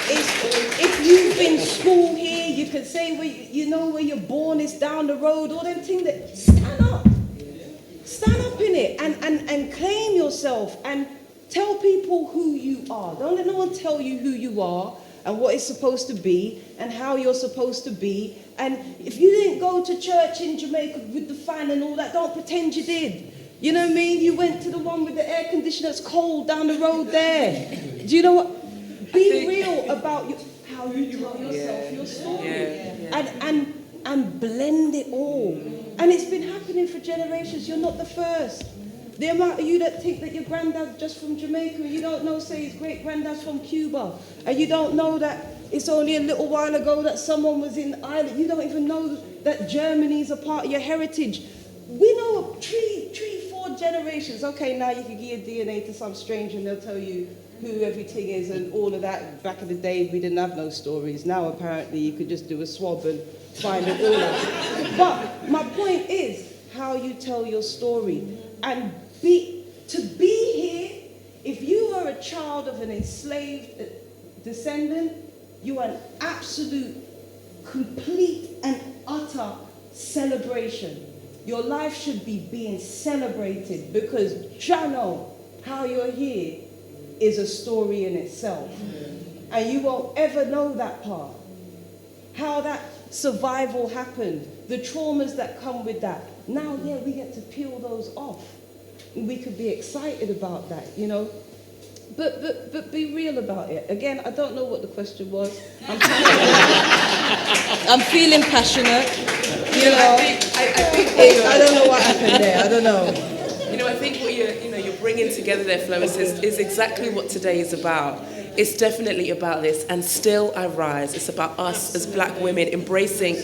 S7: if you've been school here, you can say where you're born is down the road, all them things that, stand up in it and claim yourself and tell people who you are. Don't let no one tell you who you are and what it's supposed to be and how you're supposed to be. And if you didn't go to church in Jamaica with the fan and all that, don't pretend you did. You know what I mean? You went to the one with the air conditioner that's cold down the road there. Do you know what? Be real about how you tell yourself your story. And and blend it all. And it's been happening for generations. You're not the first. The amount of you that think that your granddad's just from Jamaica, and you don't know, say, his great-granddad's from Cuba, and you don't know that it's only a little while ago that someone was in Ireland. You don't even know that Germany's a part of your heritage. We know three, 4 generations. Okay, now you can give your DNA to some stranger and they'll tell you who everything is and all of that. Back in the day, we didn't have no stories. Now, apparently, you could just do a swab and find it all out. But my point is how you tell your story. And to be here, if you are a child of an enslaved descendant, you are an absolute, complete and utter celebration. Your life should be being celebrated because Jano, how you're here is a story in itself. And you won't ever know that part. How that survival happened, the traumas that come with that. Now, yeah, we get to peel those off. And we could be excited about that, you know. But be real about it. Again, I don't know what the question was. I'm feeling passionate. You know, I don't know what happened there. I don't know.
S1: You know, I think what you're bringing together there, Floacist, is exactly what today is about. It's definitely about this. And still I rise. It's about us as black women embracing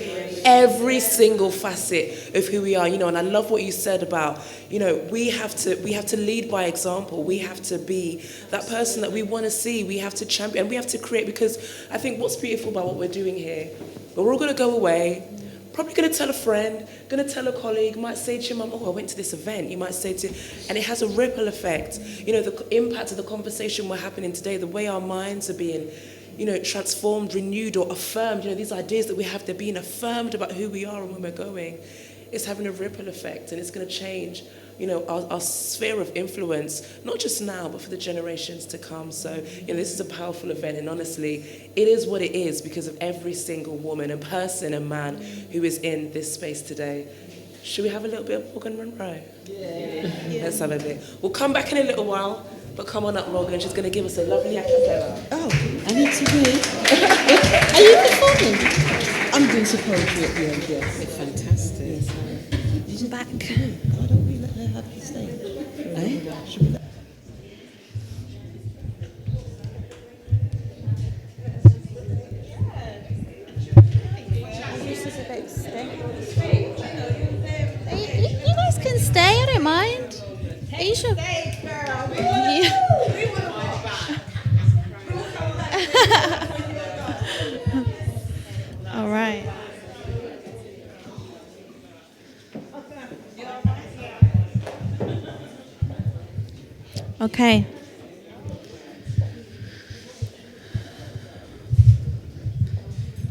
S1: every single facet of who we are. You know, and I love what you said about, you know, we have to lead by example. We have to be that person that we want to see. We have to champion. We have to create, because I think what's beautiful about what we're doing here, we're all going to go away. Probably going to tell a friend, going to tell a colleague, might say to your mum, oh, I went to this event. You might say and it has a ripple effect. You know, the impact of the conversation we're happening today, the way our minds are being, you know, transformed, renewed or affirmed. You know, these ideas that we have, they're being affirmed about who we are and where we're going. It's having a ripple effect and it's going to change, you know, our sphere of influence, not just now, but for the generations to come. So, you know, this is a powerful event, and honestly, it is what it is because of every single woman and person and man who is in this space today. Should we have a little bit of Morgan Monroe? Yeah. Let's have a bit. We'll come back in a little while, but come on up, Morgan. She's going to give us a lovely a cappella.
S13: Oh, I need to read. Are you performing? I'm doing some poetry at the end, yes. Fantastic. Yes, I'm back. Why don't we let her have the stage? Eh? Should we let
S8: This is a bit stay. You guys can stay, I don't mind. Are you sure? Yeah. All right. Okay.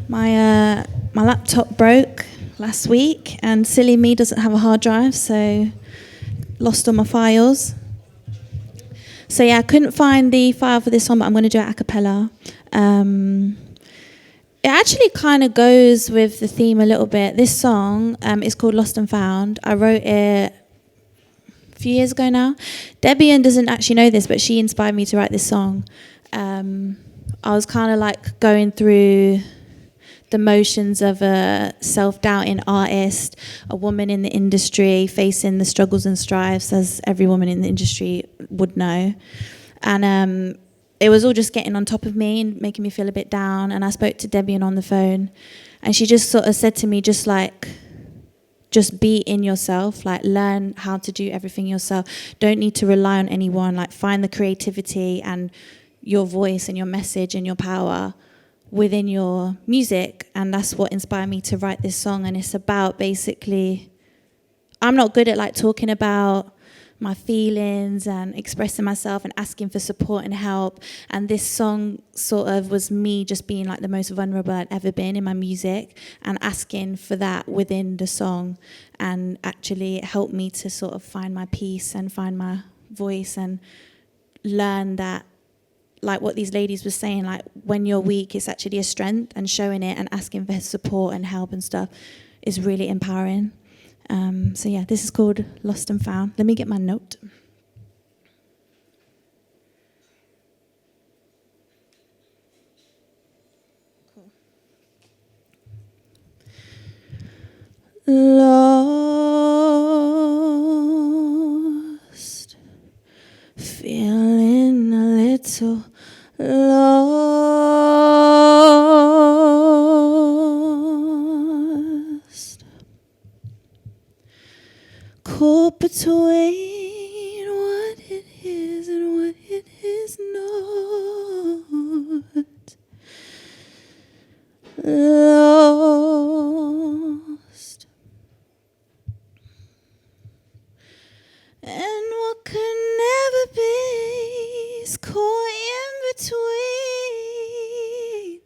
S8: My laptop broke last week, and silly me doesn't have a hard drive, so lost all my files. So yeah, I couldn't find the file for this song, but I'm going to do it a cappella. It actually kind of goes with the theme a little bit. This song is called Lost and Found. I wrote it a few years ago now. Debbion doesn't actually know this, but she inspired me to write this song. I was kind of like going through the motions of a self-doubting artist, a woman in the industry facing the struggles and strifes, as every woman in the industry would know. And it was all just getting on top of me and making me feel a bit down. And I spoke to Debbion on the phone, and she just sort of said to me, just be in yourself, like learn how to do everything yourself. Don't need to rely on anyone, like find the creativity and your voice and your message and your power within your music. And that's what inspired me to write this song. And it's about basically, I'm not good at like talking about my feelings and expressing myself and asking for support and help. And this song sort of was me just being like the most vulnerable I'd ever been in my music and asking for that within the song. And actually it helped me to sort of find my peace and find my voice and learn that, like what these ladies were saying, like when you're weak, it's actually a strength, and showing it and asking for support and help and stuff is really empowering. So yeah, this is called Lost and Found. Let me get my note. Cool. lost, feeling a little lost, caught between what it is and what it is not. Lost, and what could never be is caught in between.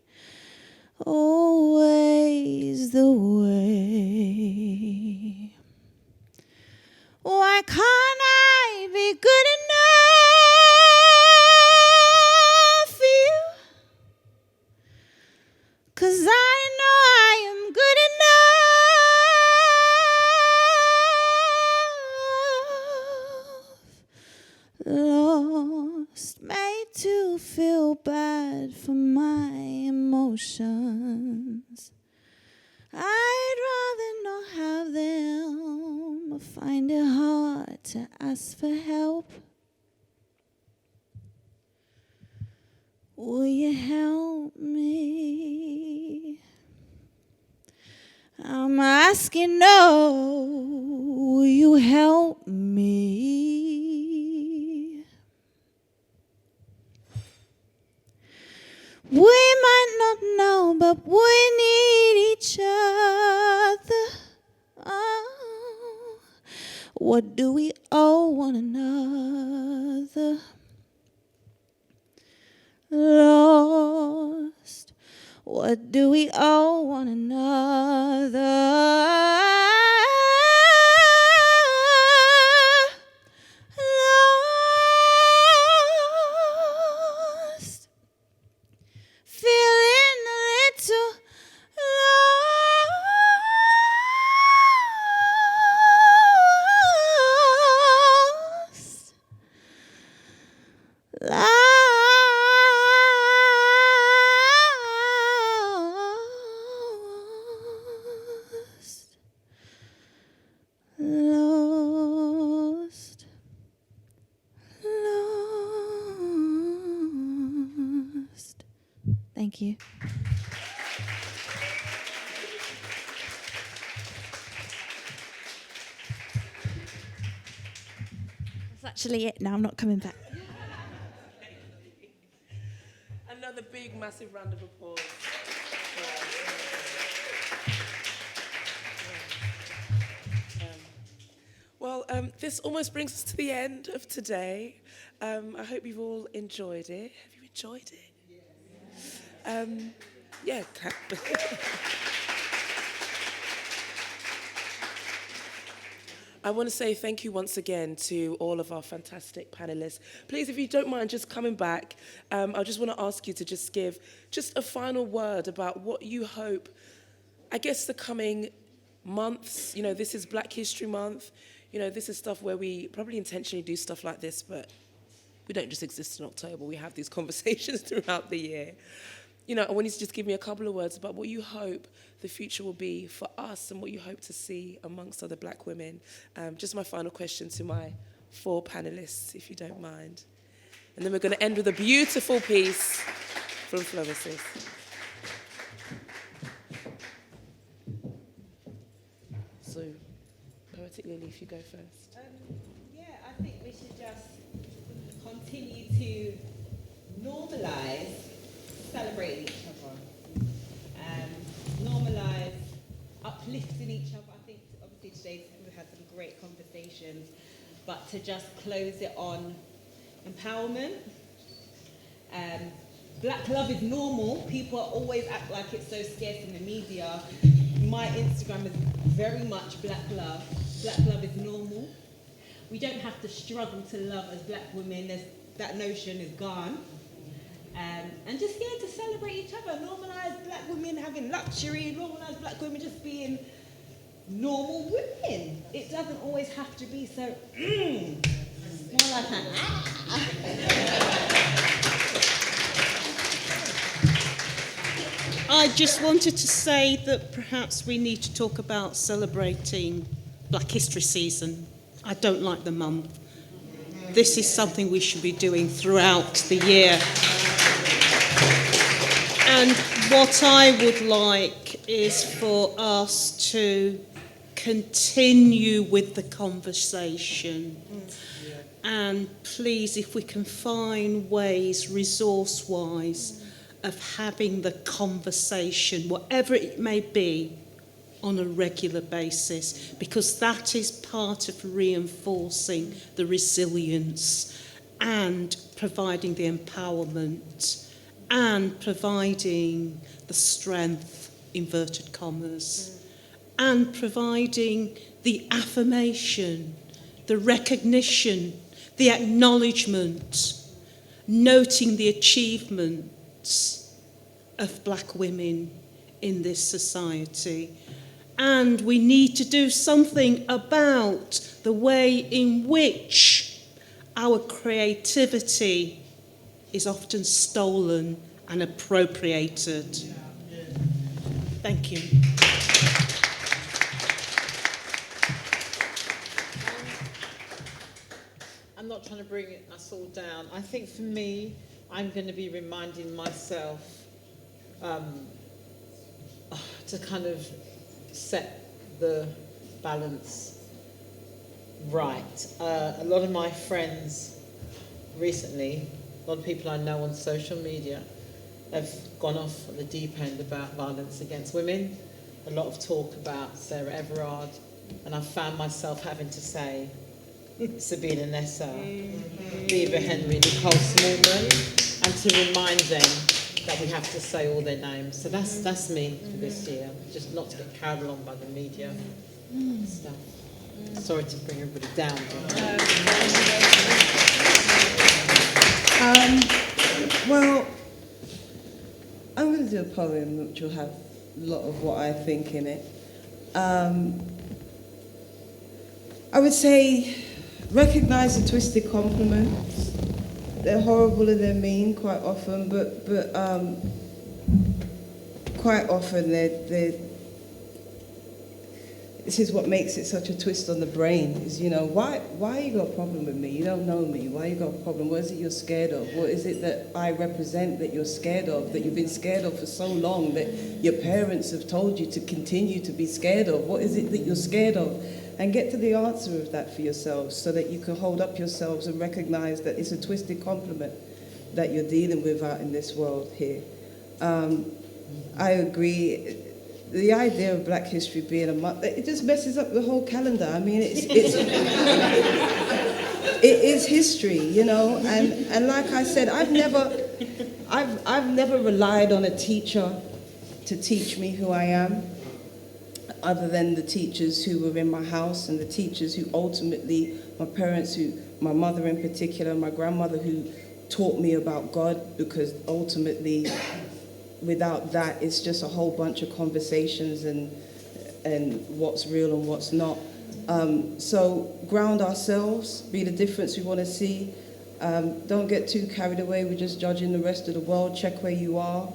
S8: Always the way. Why can't I be good enough for you? 'Cause I know I am good enough. Lost, made to feel bad for my emotions. I'd rather not have them. I find it hard to ask for help. Will you help me? I'm asking, no, will you help me? We might not know, but we need each other. Oh, what do we owe one another? Lost, what do we owe one another? Lost, feeling a little lost. Lost, lost. Thank you. That's actually it now. I'm not coming back.
S1: Another big, massive round of applause. Well, this almost brings us to the end of today. I hope you've all enjoyed it. Have you enjoyed it? Yeah. I want to say thank you once again to all of our fantastic panelists. Please, if you don't mind just coming back, I just want to ask you to just give just a final word about what you hope, I guess, the coming months. You know, this is Black History Month. You know, this is stuff where we probably intentionally do stuff like this, but we don't just exist in October. We have these conversations throughout the year. You know, I want you to just give me a couple of words about what you hope the future will be for us and what you hope to see amongst other Black women. Just my final question to my 4 panelists, if you don't mind. And then we're going to end with a beautiful piece from Floacist. So, Poetic Lily, if you go first.
S2: Yeah, I think we should just continue to normalise celebrating each other, normalise uplifting each other. I think obviously today we've had some great conversations, but to just close it on empowerment. Black love is normal. People always act like it's so scarce in the media. My Instagram is very much Black love. Black love is normal. We don't have to struggle to love as Black women. That notion is gone. And just, yeah, to celebrate each other, normalise Black women having luxury, normalise Black women just being normal women. It doesn't always have to be so, more like an
S3: I just wanted to say that perhaps we need to talk about celebrating Black History Season. I don't like the month. This is something we should be doing throughout the year. And what I would like is for us to continue with the conversation. And please, if we can find ways, resource-wise, of having the conversation, whatever it may be, on a regular basis, because that is part of reinforcing the resilience and providing the empowerment and providing the strength, inverted commas, and providing the affirmation, the recognition, the acknowledgement, noting the achievements of black women in this society. And we need to do something about the way in which our creativity is often stolen and appropriated. Thank you.
S4: I'm not trying to bring us all down. I think for me, I'm going to be reminding myself to kind of set the balance right. A lot of my friends recently, a lot of people I know on social media, have gone off at the deep end about violence against women. A lot of talk about Sarah Everard, and I've found myself having to say Sabina Nessa, Viva Henry, Nicole Smallman, and to remind them that we have to say all their names. So that's me for this year, just not to get carried along by the media stuff. Sorry to bring everybody down.
S13: Well, I'm going to do a poem which will have a lot of what I think in it. I would say recognize the twisted compliments. They're horrible and they're mean quite often, but quite often they're this is what makes it such a twist on the brain, is, you know, why you got a problem with me? You don't know me. Why you got a problem? What is it you're scared of? What is it that I represent that you're scared of, that you've been scared of for so long, that your parents have told you to continue to be scared of? What is it that you're scared of? And get to the answer of that for yourselves so that you can hold up yourselves and recognize that it's a twisted compliment that you're dealing with out in this world here. I agree. The idea of Black History being a month, it just messes up the whole calendar. I mean, it is history, you know. And like I said, I've never relied on a teacher to teach me who I am, other than the teachers who were in my house and the teachers who ultimately, my parents, my mother in particular, my grandmother, who taught me about God, because ultimately, without that, it's just a whole bunch of conversations and what's real and what's not. So ground ourselves, be the difference we want to see. Don't get too carried away with just judging the rest of the world. Check where you are.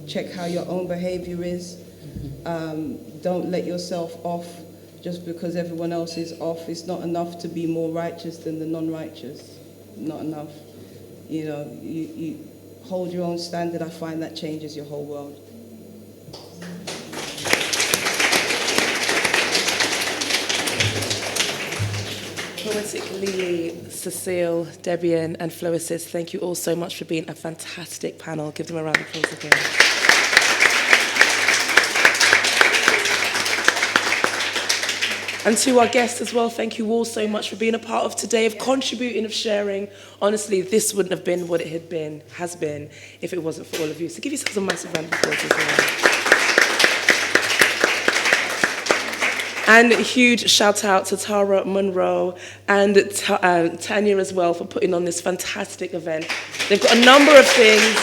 S13: Check how your own behavior is. Don't let yourself off just because everyone else is off. It's not enough to be more righteous than the non-righteous. Not enough. You know, you hold your own standard. I find that changes your whole world.
S1: Poetic Lili, Cecil, Debbion, and Floacist, thank you all so much for being a fantastic panel. Give them a round of applause again. And to our guests as well, thank you all so much for being a part of today, of contributing, of sharing. Honestly, this wouldn't have been what it has been, if it wasn't for all of you. So give yourselves a massive round of applause as well. And a huge shout out to Tara Monroe and Tanya as well for putting on this fantastic event. They've got a number of things.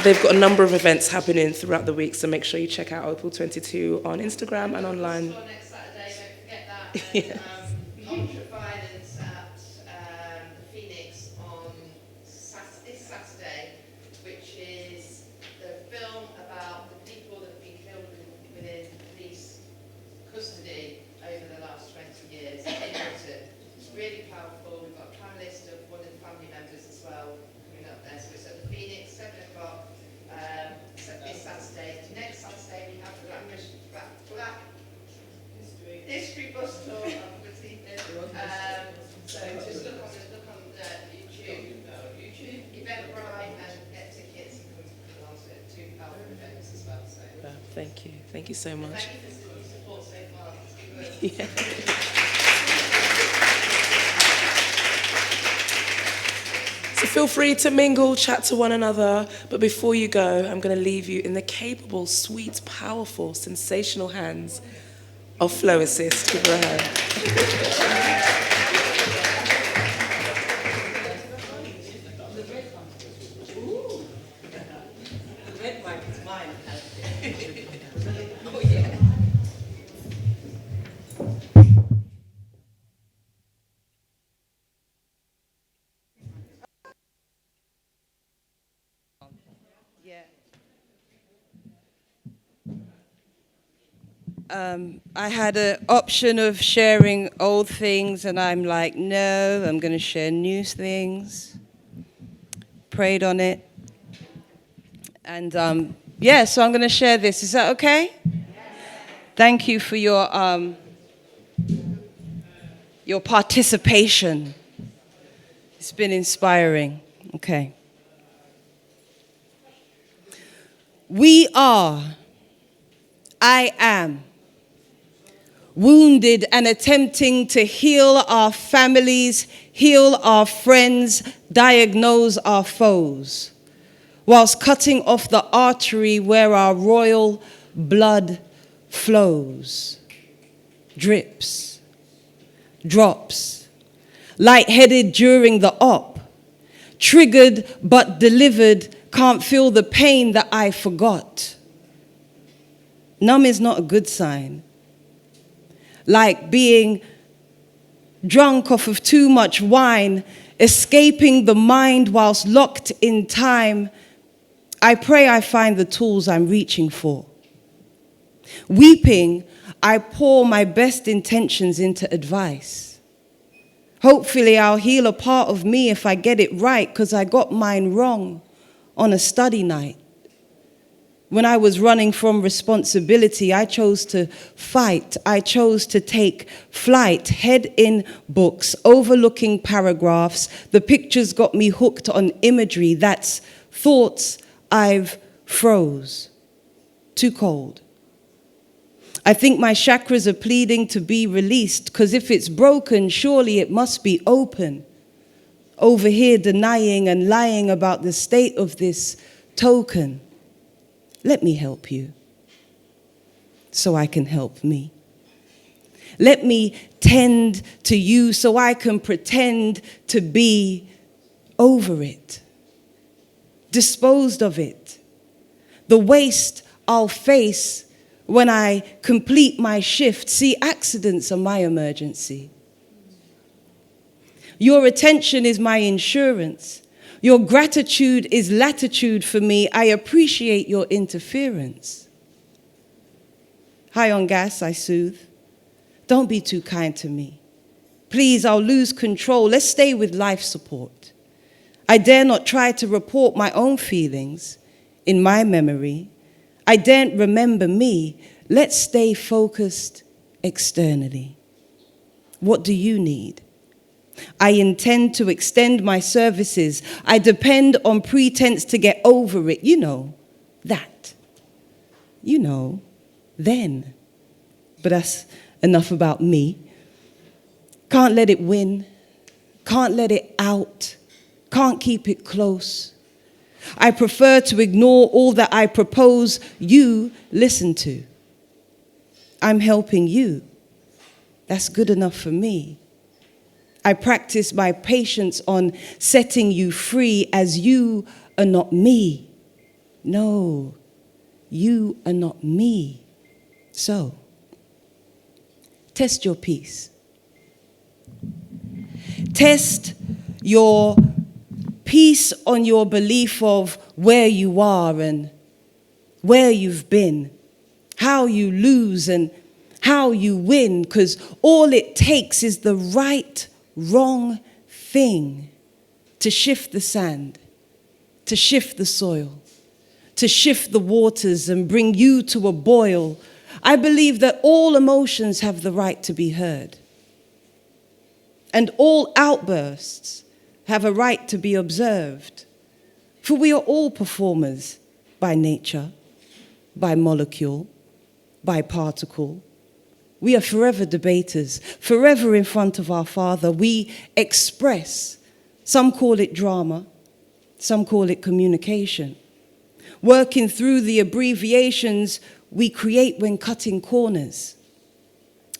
S1: They've got a number of events happening throughout the week, so make sure you check out Opal 22 on Instagram and online.
S14: Next Saturday, don't forget that. And, Ultra Violence at the Phoenix on this Saturday. custody over the last 20 years in Britain. It's really powerful. We've got a panelist of one of the family members as well coming up there. So it's at the Phoenix, 7 o'clock this Saturday. Next Saturday we have the Black History Bus Tour on the evening. So just look on YouTube, Eventbrite, and get tickets and come along to it. 2 powerful events as well. So.
S1: Thank you. Thank you so much.
S14: Thank you for your support so far. It's been good.
S1: Yeah. So feel free to mingle, chat to one another, but before you go, I'm going to leave you in the capable, sweet, powerful, sensational hands of Floacist. Give her a hand.
S7: I had an option of sharing old things, and I'm like, no, I'm going to share new things. Prayed on it. And yeah, so I'm going to share this. Is that okay? Yes. Thank you for your participation. It's been inspiring. Okay. I am wounded and attempting to heal our families, heal our friends, diagnose our foes, whilst cutting off the artery where our royal blood flows, drips, drops, lightheaded during the op, triggered but delivered, can't feel the pain that I forgot. Numb is not a good sign. Like being drunk off of too much wine, escaping the mind whilst locked in time. I pray I find the tools I'm reaching for. Weeping, I pour my best intentions into advice. Hopefully I'll heal a part of me if I get it right, because I got mine wrong on a study night. When I was running from responsibility, I chose to fight. I chose to take flight, head in books, overlooking paragraphs. The pictures got me hooked on imagery. That's thoughts I've froze. Too cold. I think my chakras are pleading to be released, because if it's broken, surely it must be open. Over here denying and lying about the state of this token. Let me help you so I can help me. Let me tend to you so I can pretend to be over it, disposed of it. The waste I'll face when I complete my shift. See, accidents are my emergency. Your attention is my insurance. Your gratitude is latitude for me. I appreciate your interference. High on gas, I soothe. Don't be too kind to me. Please, I'll lose control. Let's stay with life support. I dare not try to report my own feelings in my memory. I daren't remember me. Let's stay focused externally. What do you need? I intend to extend my services. I depend on pretense to get over it. You know, that. You know, then. But that's enough about me. Can't let it win. Can't let it out. Can't keep it close. I prefer to ignore all that I propose you listen to. I'm helping you. That's good enough for me. I practice my patience on setting you free, as you are not me. No, you are not me. So, test your peace. Test your peace on your belief of where you are and where you've been, how you lose and how you win, because all it takes is the right, wrong thing to shift the sand, to shift the soil, to shift the waters and bring you to a boil. I believe that all emotions have the right to be heard. And all outbursts have a right to be observed. For we are all performers by nature, by molecule, by particle. We are forever debaters, forever in front of our Father. We express. Some call it drama, some call it communication. Working through the abbreviations we create when cutting corners.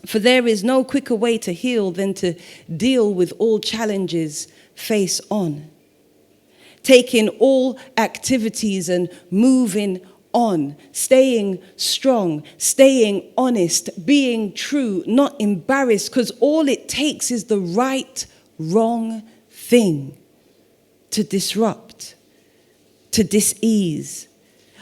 S7: For there is no quicker way to heal than to deal with all challenges face on. Taking all activities and moving on, staying strong, staying honest, being true, not embarrassed, because all it takes is the right, wrong thing to disrupt, to dis-ease.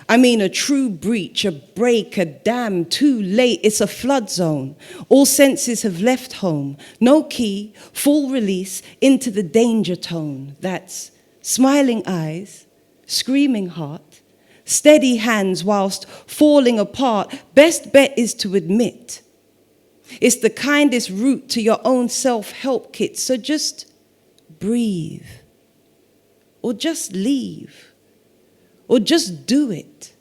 S7: I mean, a true breach, a break, a dam, too late. It's a flood zone. All senses have left home. No key, full release into the danger tone. That's smiling eyes, screaming heart, steady hands whilst falling apart. Best bet is to admit. It's the kindest route to your own self-help kit. So just breathe, or just leave. Or just do it.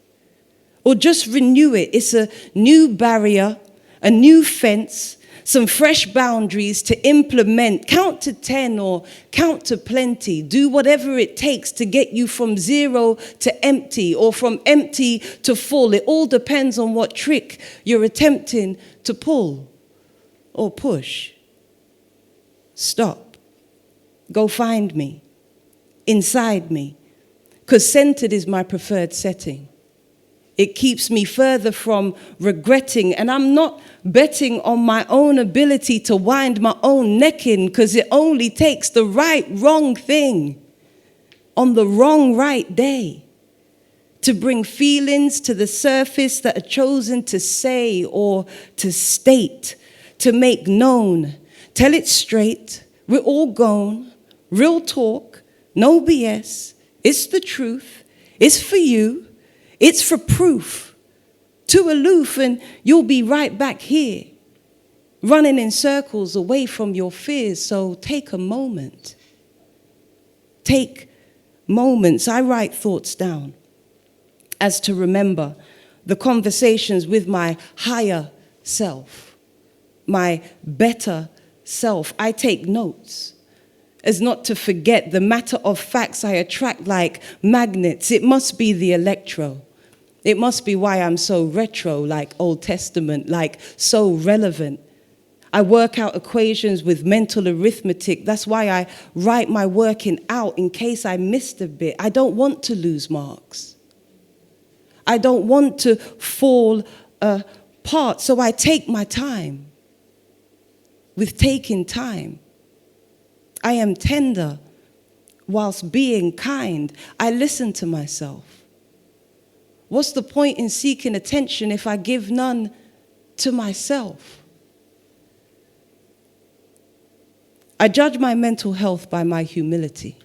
S7: Or just renew it. It's a new barrier, a new fence, some fresh boundaries to implement. Count to 10 or count to plenty. Do whatever it takes to get you from 0 to empty or from empty to full. It all depends on what trick you're attempting to pull or push. Stop. Go find me. Inside me. Because centered is my preferred setting. It keeps me further from regretting, and I'm not betting on my own ability to wind my own neck in, because it only takes the right, wrong thing on the wrong, right day to bring feelings to the surface that are chosen to say or to state, to make known. Tell it straight, we're all gone, real talk, no BS. It's the truth. It's for you. It's for proof. Too aloof and you'll be right back here, running in circles away from your fears. So take a moment. Take moments. I write thoughts down as to remember the conversations with my higher self, my better self. I take notes. As not to forget the matter of facts I attract like magnets. It must be the electro. It must be why I'm so retro, like Old Testament, like so relevant. I work out equations with mental arithmetic. That's why I write my working out in case I missed a bit. I don't want to lose marks. I don't want to fall apart. So I take my time. With taking time, I am tender whilst being kind. I listen to myself. What's the point in seeking attention if I give none to myself? I judge my mental health by my humility.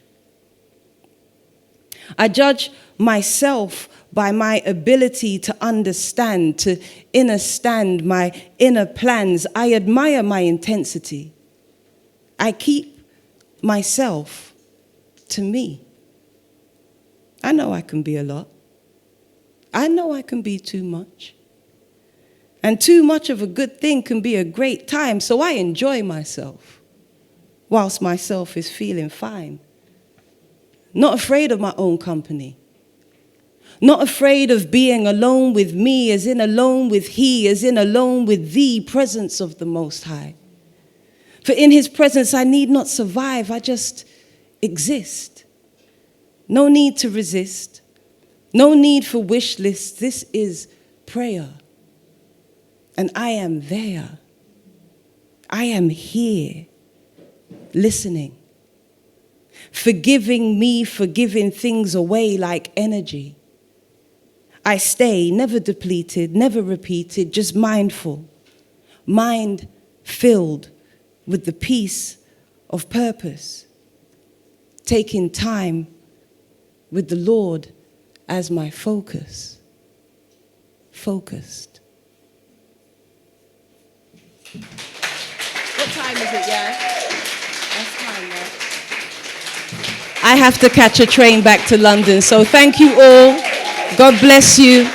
S7: I judge myself by my ability to understand, to understand my inner plans. I admire my intensity. I keep myself to me. I know I can be a lot. I know I can be too much. And too much of a good thing can be a great time, so I enjoy myself whilst myself is feeling fine. Not afraid of my own company. Not afraid of being alone with me, as in alone with He, as in alone with the presence of the Most High. For in His presence, I need not survive, I just exist. No need to resist. No need for wish lists. This is prayer. And I am there. I am here, listening. Forgiving me, forgiving things away like energy. I stay, never depleted, never repeated, just mindful. mind filled with the peace of purpose, taking time with the Lord as my focus. Focused.
S13: What time is it, yeah? That's time, yeah.
S7: I have to catch a train back to London, so thank you all. God bless you.